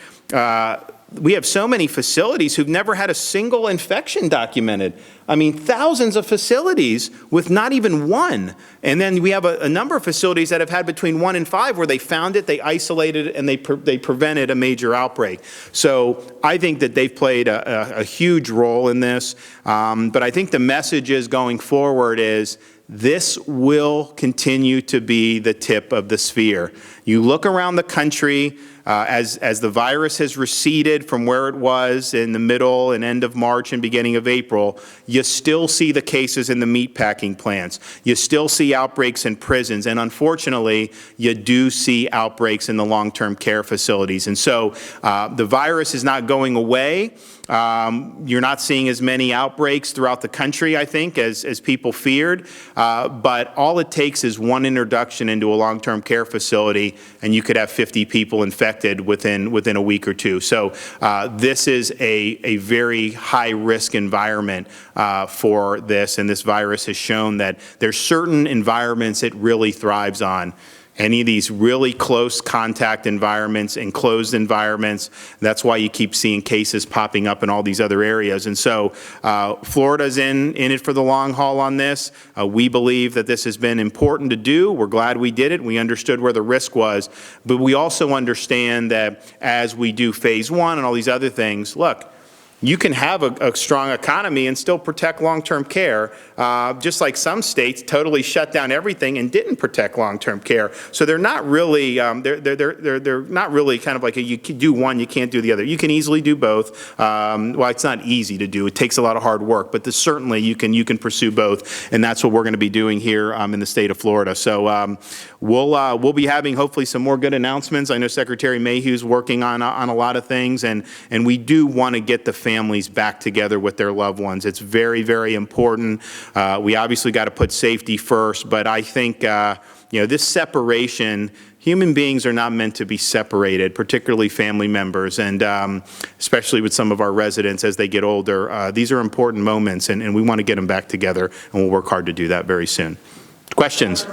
We have so many facilities who've never had a single infection documented. I mean, thousands of facilities with not even one. And then we have a number of facilities that have had between 1 and 5 where they found it, they isolated it, and they prevented a major outbreak. So I think that they've played a huge role in this. But I think the message is going forward is this will continue to be the tip of the spear. You look around the country, as the virus has receded from where it was in the middle and end of March and beginning of April, you still see the cases in the meatpacking plants. You still see outbreaks in prisons. And unfortunately, you do see outbreaks in the long-term care facilities. And so the virus is not going away. You're not seeing as many outbreaks throughout the country, I think, as people feared. But all it takes is one introduction into a long-term care facility, and you could have 50 people infected within a week or two. So this is a very high-risk environment for this, and this virus has shown that there's certain environments it really thrives on. Any of these really close contact environments, enclosed environments, that's why you keep seeing cases popping up in all these other areas. And so Florida's in it for the long haul on this. We believe that this has been important to do. We're glad we did it. We understood where the risk was. But we also understand that as we do phase 1 and all these other things, look, you can have a strong economy and still protect long-term care, just like some states totally shut down everything and didn't protect long-term care. So they're not really they're not really kind of like you can do one, you can't do the other. You can easily do both. Well, it's not easy to do. It takes a lot of hard work, but certainly you can pursue both, and that's what we're going to be doing here in the state of Florida. So we'll be having hopefully some more good announcements. I know Secretary Mayhew's working on a lot of things, and we do want to get the families back together with their loved ones. It's very, very important. We obviously got to put safety first, but I think this separation, human beings are not meant to be separated, particularly family members, and especially with some of our residents as they get older. These are important moments, and we want to get them back together, and we'll work hard to do that very soon. Questions? I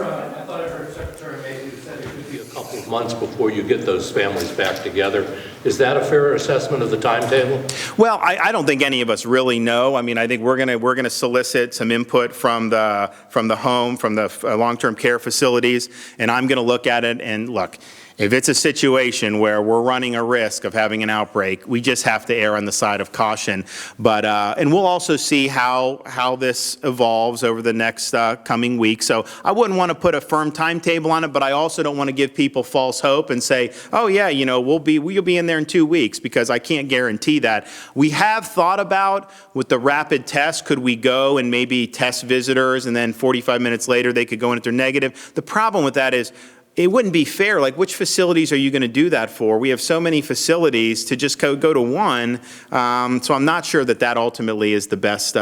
thought I heard Secretary Mayhew said it could be a couple of months before you get those families back together. Is that a fair assessment of the timetable? Well, I don't think any of us really know. I mean, I think we're gonna solicit some input from the home, from the long-term care facilities, and I'm gonna look at it and look. If it's a situation where we're running a risk of having an outbreak, we just have to err on the side of caution. But and we'll also see how this evolves over the next coming week. So I wouldn't want to put a firm timetable on it, but I also don't want to give people false hope and say, oh yeah, you know, we'll be in there in 2 weeks, because I can't guarantee that. We have thought about with the rapid test, could we go and maybe test visitors, and then 45 minutes later they could go in if they're negative. The problem with that is, it wouldn't be fair. Like, which facilities are you going to do that for? We have so many facilities to just go to one. So I'm not sure that ultimately is the best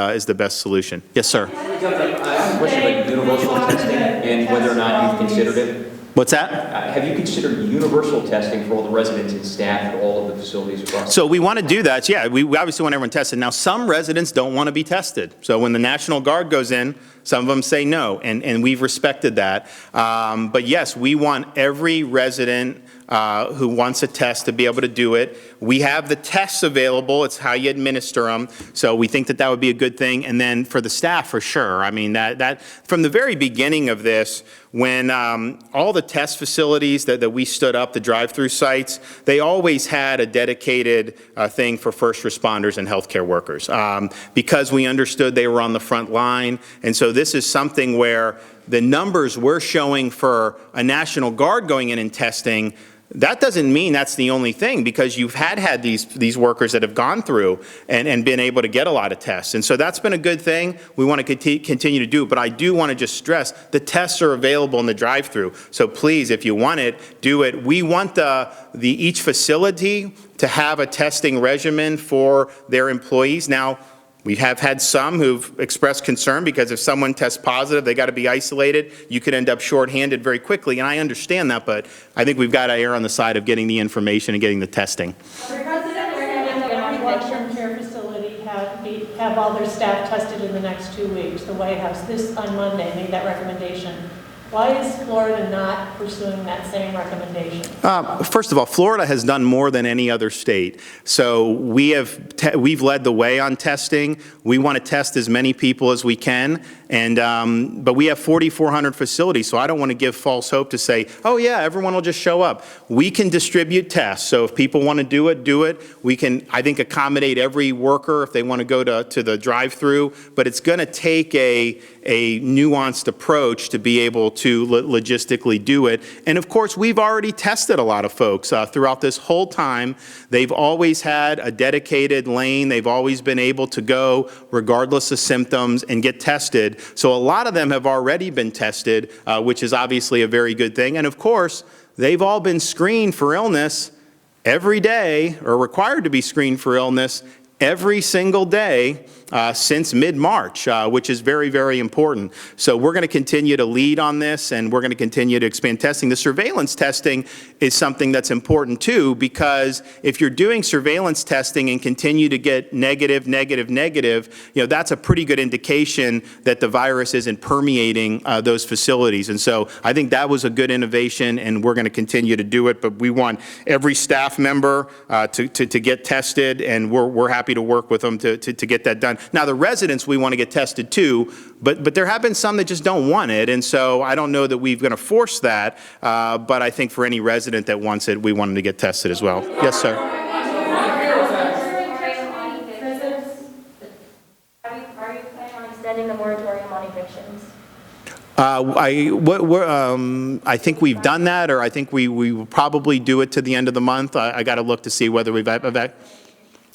solution. Yes, sir. I have a question about universal testing and whether or not you've considered it. What's that? Have you considered universal testing for all the residents and staff at all of the facilities across? So we want to do that. Yeah, we obviously want everyone tested. Now, some residents don't want to be tested. So when the National Guard goes in, some of them say no, and we've respected that. But yes, we want every resident who wants a test to be able to do it. We have the tests available. It's how you administer them. So we think that would be a good thing. And then for the staff, for sure. I mean, that from the very beginning of this, when all the test facilities that we stood up, the drive-through sites, they always had a dedicated thing for first responders and healthcare workers, because we understood they were on the front line. And so this is something where the numbers we're showing for a National Guard going in and testing, that doesn't mean that's the only thing, because you've had these workers that have gone through and been able to get a lot of tests. And so that's been a good thing. We want to continue to do it. But I do want to just stress, the tests are available in the drive-through. So please, if you want it, do it. We want each facility to have a testing regimen for their employees. Now, we have had some who've expressed concern because if someone tests positive, they got to be isolated. You could end up shorthanded very quickly, and I understand that, but I think we've got to err on the side of getting the information and getting the testing. Every long-term care facility have all their staff tested in the next 2 weeks. The White House, on Monday, made that recommendation. Why is Florida not pursuing that same recommendation? First of all, Florida has done more than any other state. So we've led the way on testing. We want to test as many people as we can. And but we have 4,400 facilities, so I don't want to give false hope to say, oh yeah, everyone will just show up. We can distribute tests, so if people want to do it, do it. We can, I think, accommodate every worker if they want to go to the drive-through, but it's going to take a nuanced approach to be able to logistically do it. And of course, we've already tested a lot of folks throughout this whole time. They've always had a dedicated lane. They've always been able to go regardless of symptoms and get tested. So a lot of them have already been tested, which is obviously a very good thing. And of course, they've all been screened for illness every day, or required to be screened for illness every single day since mid-March, which is very, very important. So we're going to continue to lead on this, and we're going to continue to expand testing. The surveillance testing is something that's important too, because if you're doing surveillance testing and continue to get negative, you know, that's a pretty good indication that the virus isn't permeating those facilities. And so I think that was a good innovation, and we're going to continue to do it. But we want every staff member to get tested, and we're happy to work with them to get that done. Now, the residents, we want to get tested too, but there have been some that just don't want it, and so I don't know that we're going to force that, but I think for any resident that wants it, we want them to get tested as well. Yes, sir. Are you planning on extending the moratorium on evictions? I think we've done that, or I think we will probably do it to the end of the month. I got to look to see whether we've.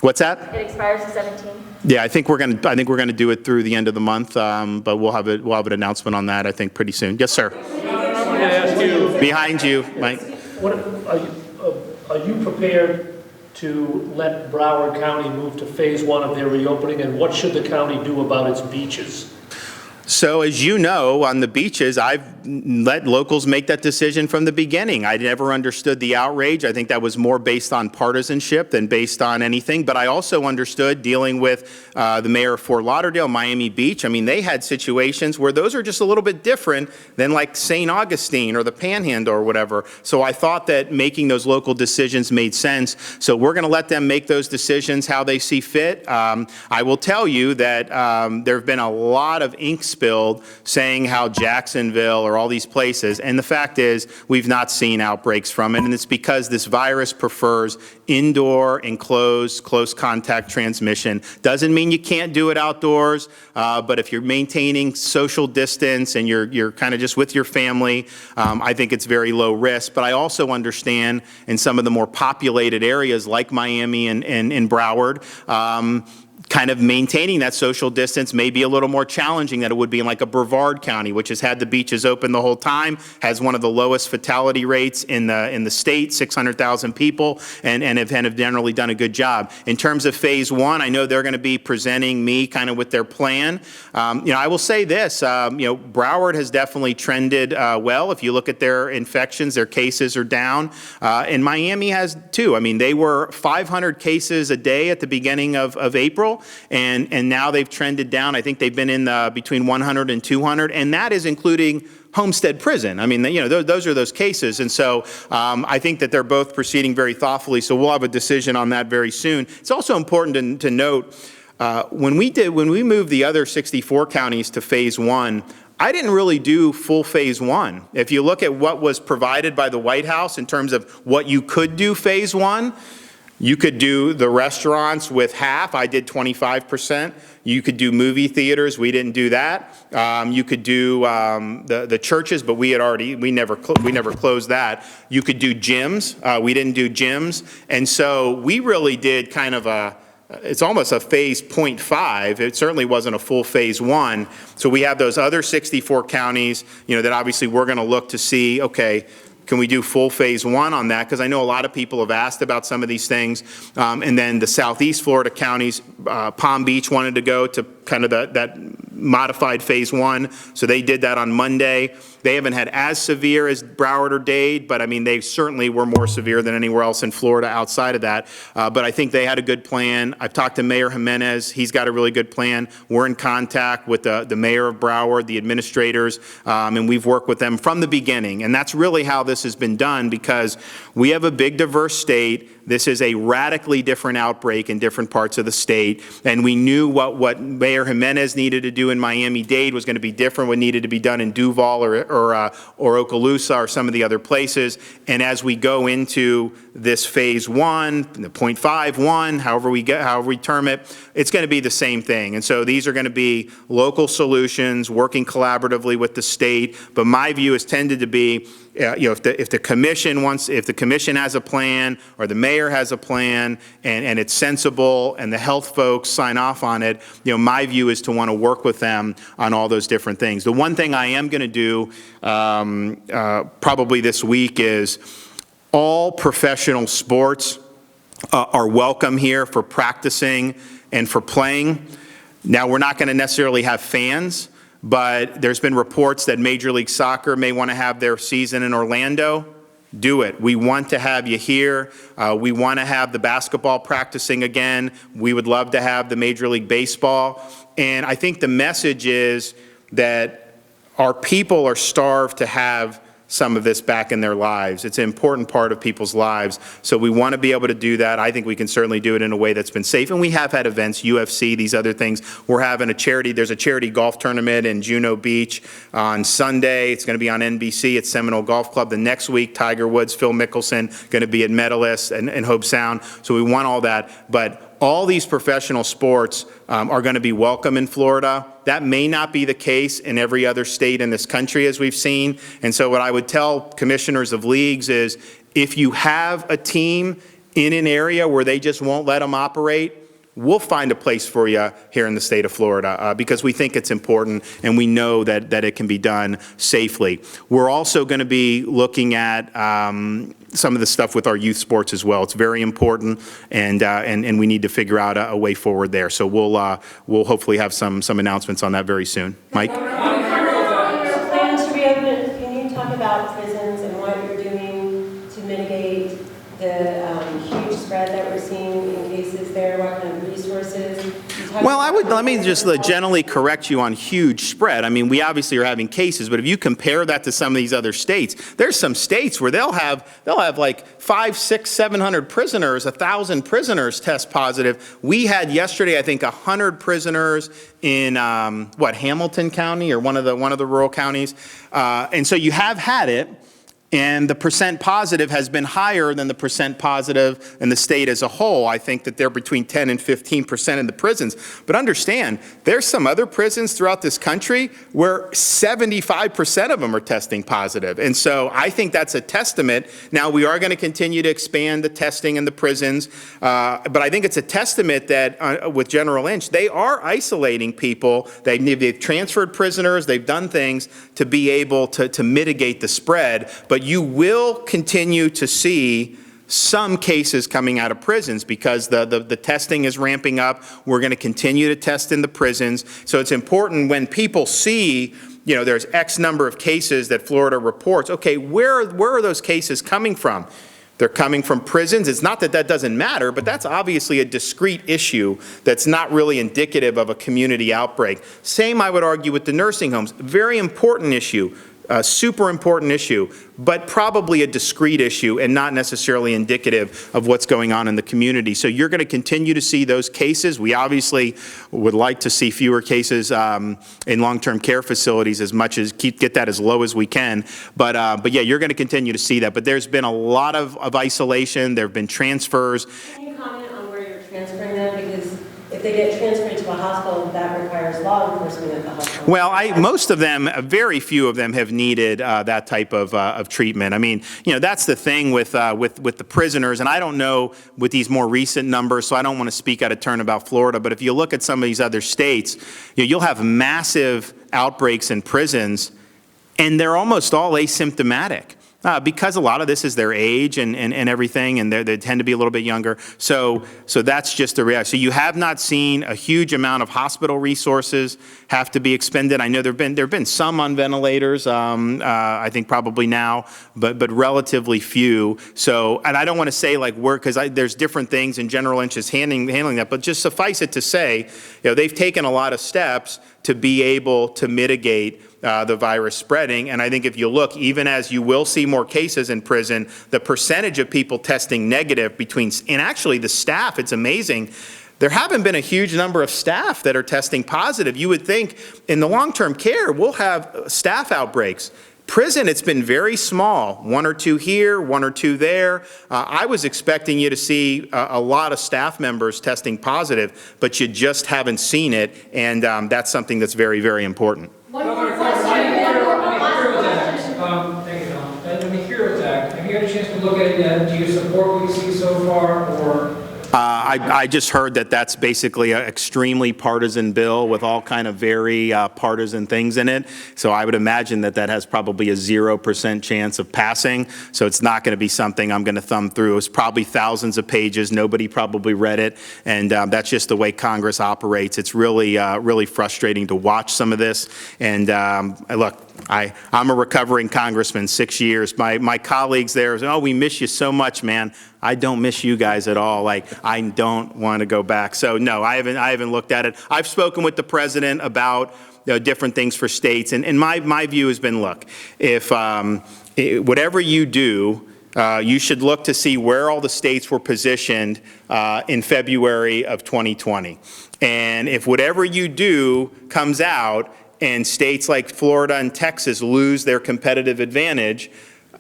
What's that? It expires the 17th. Yeah, I think we're going to do it through the end of the month, but we'll have an announcement on that, I think, pretty soon. Yes, sir. I want to ask you. Behind you, Mike. Are you prepared to let Broward County move to phase 1 of their reopening, and what should the county do about its beaches? So as you know, on the beaches, I've let locals make that decision from the beginning. I never understood the outrage. I think that was more based on partisanship than based on anything. But I also understood dealing with the mayor of Fort Lauderdale, Miami Beach. I mean, they had situations where those are just a little bit different than like St. Augustine or the Panhandle or whatever. So I thought that making those local decisions made sense. So we're going to let them make those decisions how they see fit. I will tell you that there have been a lot of ink spilled saying how Jacksonville or all these places, and the fact is we've not seen outbreaks from it, and it's because this virus prefers indoor, enclosed, close contact transmission. Doesn't mean you can't do it outdoors, but if you're maintaining social distance and you're kind of just with your family, I think it's very low risk. But I also understand in some of the more populated areas like Miami and Broward, kind of maintaining that social distance may be a little more challenging than it would be in like a Brevard County, which has had the beaches open the whole time, has one of the lowest fatality rates in the state, 600,000 people, and have generally done a good job. In terms of phase one, I know they're going to be presenting me kind of with their plan. I will say this, Broward has definitely trended well. If you look at their infections, their cases are down, and Miami has too. I mean, they were 500 cases a day at the beginning of April. And now they've trended down. I think they've been in between 100 and 200, and that is including Homestead Prison. I mean, those are those cases. And so I think that they're both proceeding very thoughtfully, so we'll have a decision on that very soon. It's also important to note, when we moved the other 64 counties to phase one, I didn't really do full phase one. If you look at what was provided by the White House in terms of what you could do phase one, you could do the restaurants with half. I did 25%. You could do movie theaters. We didn't do that. You could do the churches, but we never closed that. You could do gyms. We didn't do gyms. And so we really did kind of it's almost a phase 0.5. It certainly wasn't a full phase one. So we have those other 64 counties, that obviously we're going to look to see, okay, can we do full phase one on that? Because I know a lot of people have asked about some of these things. And then the Southeast Florida counties, Palm Beach wanted to go to kind of that modified phase one. So they did that on Monday. They haven't had as severe as Broward or Dade, but I mean, they certainly were more severe than anywhere else in Florida outside of that. But I think they had a good plan. I've talked to Mayor Jimenez. He's got a really good plan. We're in contact with the mayor of Broward, the administrators, and we've worked with them from the beginning. And that's really how this has been done, because we have a big, diverse state. This is a radically different outbreak in different parts of the state, and we knew what Mayor Jimenez needed to do in Miami-Dade was going to be different, what needed to be done in Duval or Okaloosa or some of the other places. And as we go into this phase one, the 0.51, however we term it, it's going to be the same thing. And so these are going to be local solutions, working collaboratively with the state. But my view has tended to be, if the commission has a plan or the mayor has a plan and it's sensible and the health folks sign off on it, my view is to want to work with them on all those different things. The one thing I am going to do probably this week is all professional sports are welcome here for practicing and for playing. Now, we're not going to necessarily have fans, but there's been reports that Major League Soccer may want to have their season in Orlando. Do it. We want to have you here. We want to have the basketball practicing again. We would love to have the Major League Baseball. And I think the message is that our people are starved to have some of this back in their lives. It's an important part of people's lives. So we want to be able to do that. I think we can certainly do it in a way that's been safe. And we have had events, UFC, these other things. We're having there's a charity golf tournament in Juno Beach on Sunday. It's going to be on NBC at Seminole Golf Club. The next week, Tiger Woods, Phil Mickelson, going to be at Medalist and Hope Sound. So we want all that. But all these professional sports are going to be welcome in Florida. That may not be the case in every other state in this country, as we've seen. And so what I would tell commissioners of leagues is, if you have a team in an area where they just won't let them operate, we'll find a place for you here in the state of Florida, because we think it's important and we know that it can be done safely. We're also going to be looking at some of the stuff with our youth sports as well. It's very important, and we need to figure out a way forward there. So we'll hopefully have some announcements on that very soon. Mike? Plan to reopen, can you talk about prisons and what you're doing to mitigate the huge spread that we're seeing in cases there? What kind of resources? Well, let me just generally correct you on huge spread. I mean, we obviously are having cases, but if you compare that to some of these other states, there's some states where they'll have like 500, 600, 700 prisoners, 1,000 prisoners test positive. We had yesterday, I think, 100 prisoners in Hamilton County or one of the rural counties, and so you have had it. And the percent positive has been higher than the percent positive in the state as a whole. I think that they're between 10 and 15% in the prisons. But understand, there's some other prisons throughout this country where 75% of them are testing positive. And so I think that's a testament. Now, we are going to continue to expand the testing in the prisons. But I think it's a testament that with General Lynch, they are isolating people. They've transferred prisoners. They've done things to be able to mitigate the spread. But you will continue to see some cases coming out of prisons because the testing is ramping up. We're going to continue to test in the prisons. So it's important when people see, there's X number of cases that Florida reports. Okay, where are those cases coming from? They're coming from prisons. It's not that doesn't matter, but that's obviously a discrete issue that's not really indicative of a community outbreak. Same, I would argue, with the nursing homes. Very important issue. A super important issue, but probably a discrete issue and not necessarily indicative of what's going on in the community. So you're going to continue to see those cases. We obviously would like to see fewer cases in long-term care facilities, as much as get that as low as we can. But yeah, you're going to continue to see that. But there's been a lot of isolation. There have been transfers. Can you comment on where you're transferring them? Because if they get transferred to a hospital, that requires law enforcement at the hospital. Well, most of them, very few of them have needed that type of treatment. I mean, that's the thing with the prisoners, and I don't know with these more recent numbers, so I don't want to speak out of turn about Florida, but if you look at some of these other states, you'll have massive outbreaks in prisons, and they're almost all asymptomatic. Because a lot of this is their age and everything, and they tend to be a little bit younger. So that's just the reality. So you have not seen a huge amount of hospital resources have to be expended. I know there have been some on ventilators, I think probably now, but relatively few. So, and I don't want to say like because there's different things, and General Lynch is handling that, but just suffice it to say, they've taken a lot of steps to be able to mitigate the virus spreading. And I think if you look, even as you will see more cases in prison, the percentage of people testing negative and actually the staff, it's amazing. There haven't been a huge number of staff that are testing positive. You would think in the long-term care, we'll have staff outbreaks. Prison, it's been very small, 1 or 2 here, 1 or 2 there. I was expecting you to see a lot of staff members testing positive, but you just haven't seen it, and that's something that's very, very important. One more question. Thank you, Don. And the HEROES Act, have you had a chance to look at it yet? Do you support what you see so far, or? I just heard that that's basically an extremely partisan bill with all kind of very partisan things in it. So I would imagine that has probably a 0% chance of passing. So it's not going to be something I'm going to thumb through. It's probably thousands of pages. Nobody probably read it. And that's just the way Congress operates. It's really, really frustrating to watch some of this. And look, I'm a recovering congressman, 6 years. My colleagues there say, oh, we miss you so much, man. I don't miss you guys at all. Like, I don't want to go back. So no, I haven't looked at it. I've spoken with the president about different things for states. And my view has been, look, if whatever you do, you should look to see where all the states were positioned in February of 2020. And if whatever you do comes out and states like Florida and Texas lose their competitive advantage,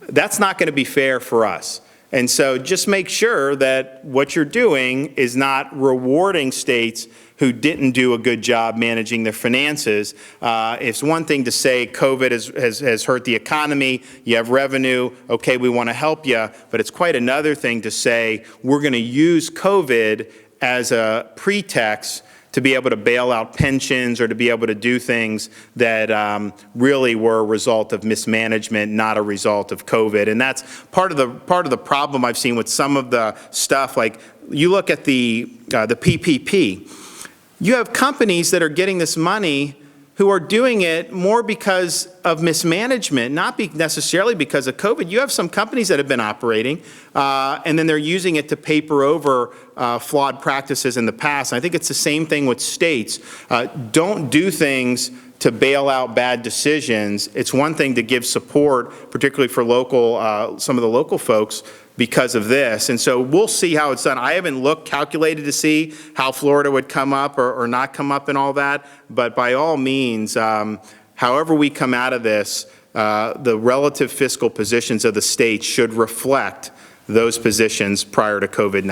that's not going to be fair for us. And so just make sure that what you're doing is not rewarding states who didn't do a good job managing their finances. It's one thing to say COVID has hurt the economy, you have revenue, okay, we want to help you, but it's quite another thing to say we're going to use COVID as a pretext to be able to bail out pensions or to be able to do things that really were a result of mismanagement, not a result of COVID. And that's part of the problem I've seen with some of the stuff. Like, you look at the PPP. You have companies that are getting this money who are doing it more because of mismanagement, not necessarily because of COVID. You have some companies that have been operating, and then they're using it to paper over flawed practices in the past. And I think it's the same thing with states. Don't do things to bail out bad decisions. It's one thing to give support, particularly for local, some of the local folks, because of this. And so we'll see how it's done. I haven't calculated to see how Florida would come up or not come up and all that, but by all means, however we come out of this, the relative fiscal positions of the states should reflect those positions prior to COVID-19.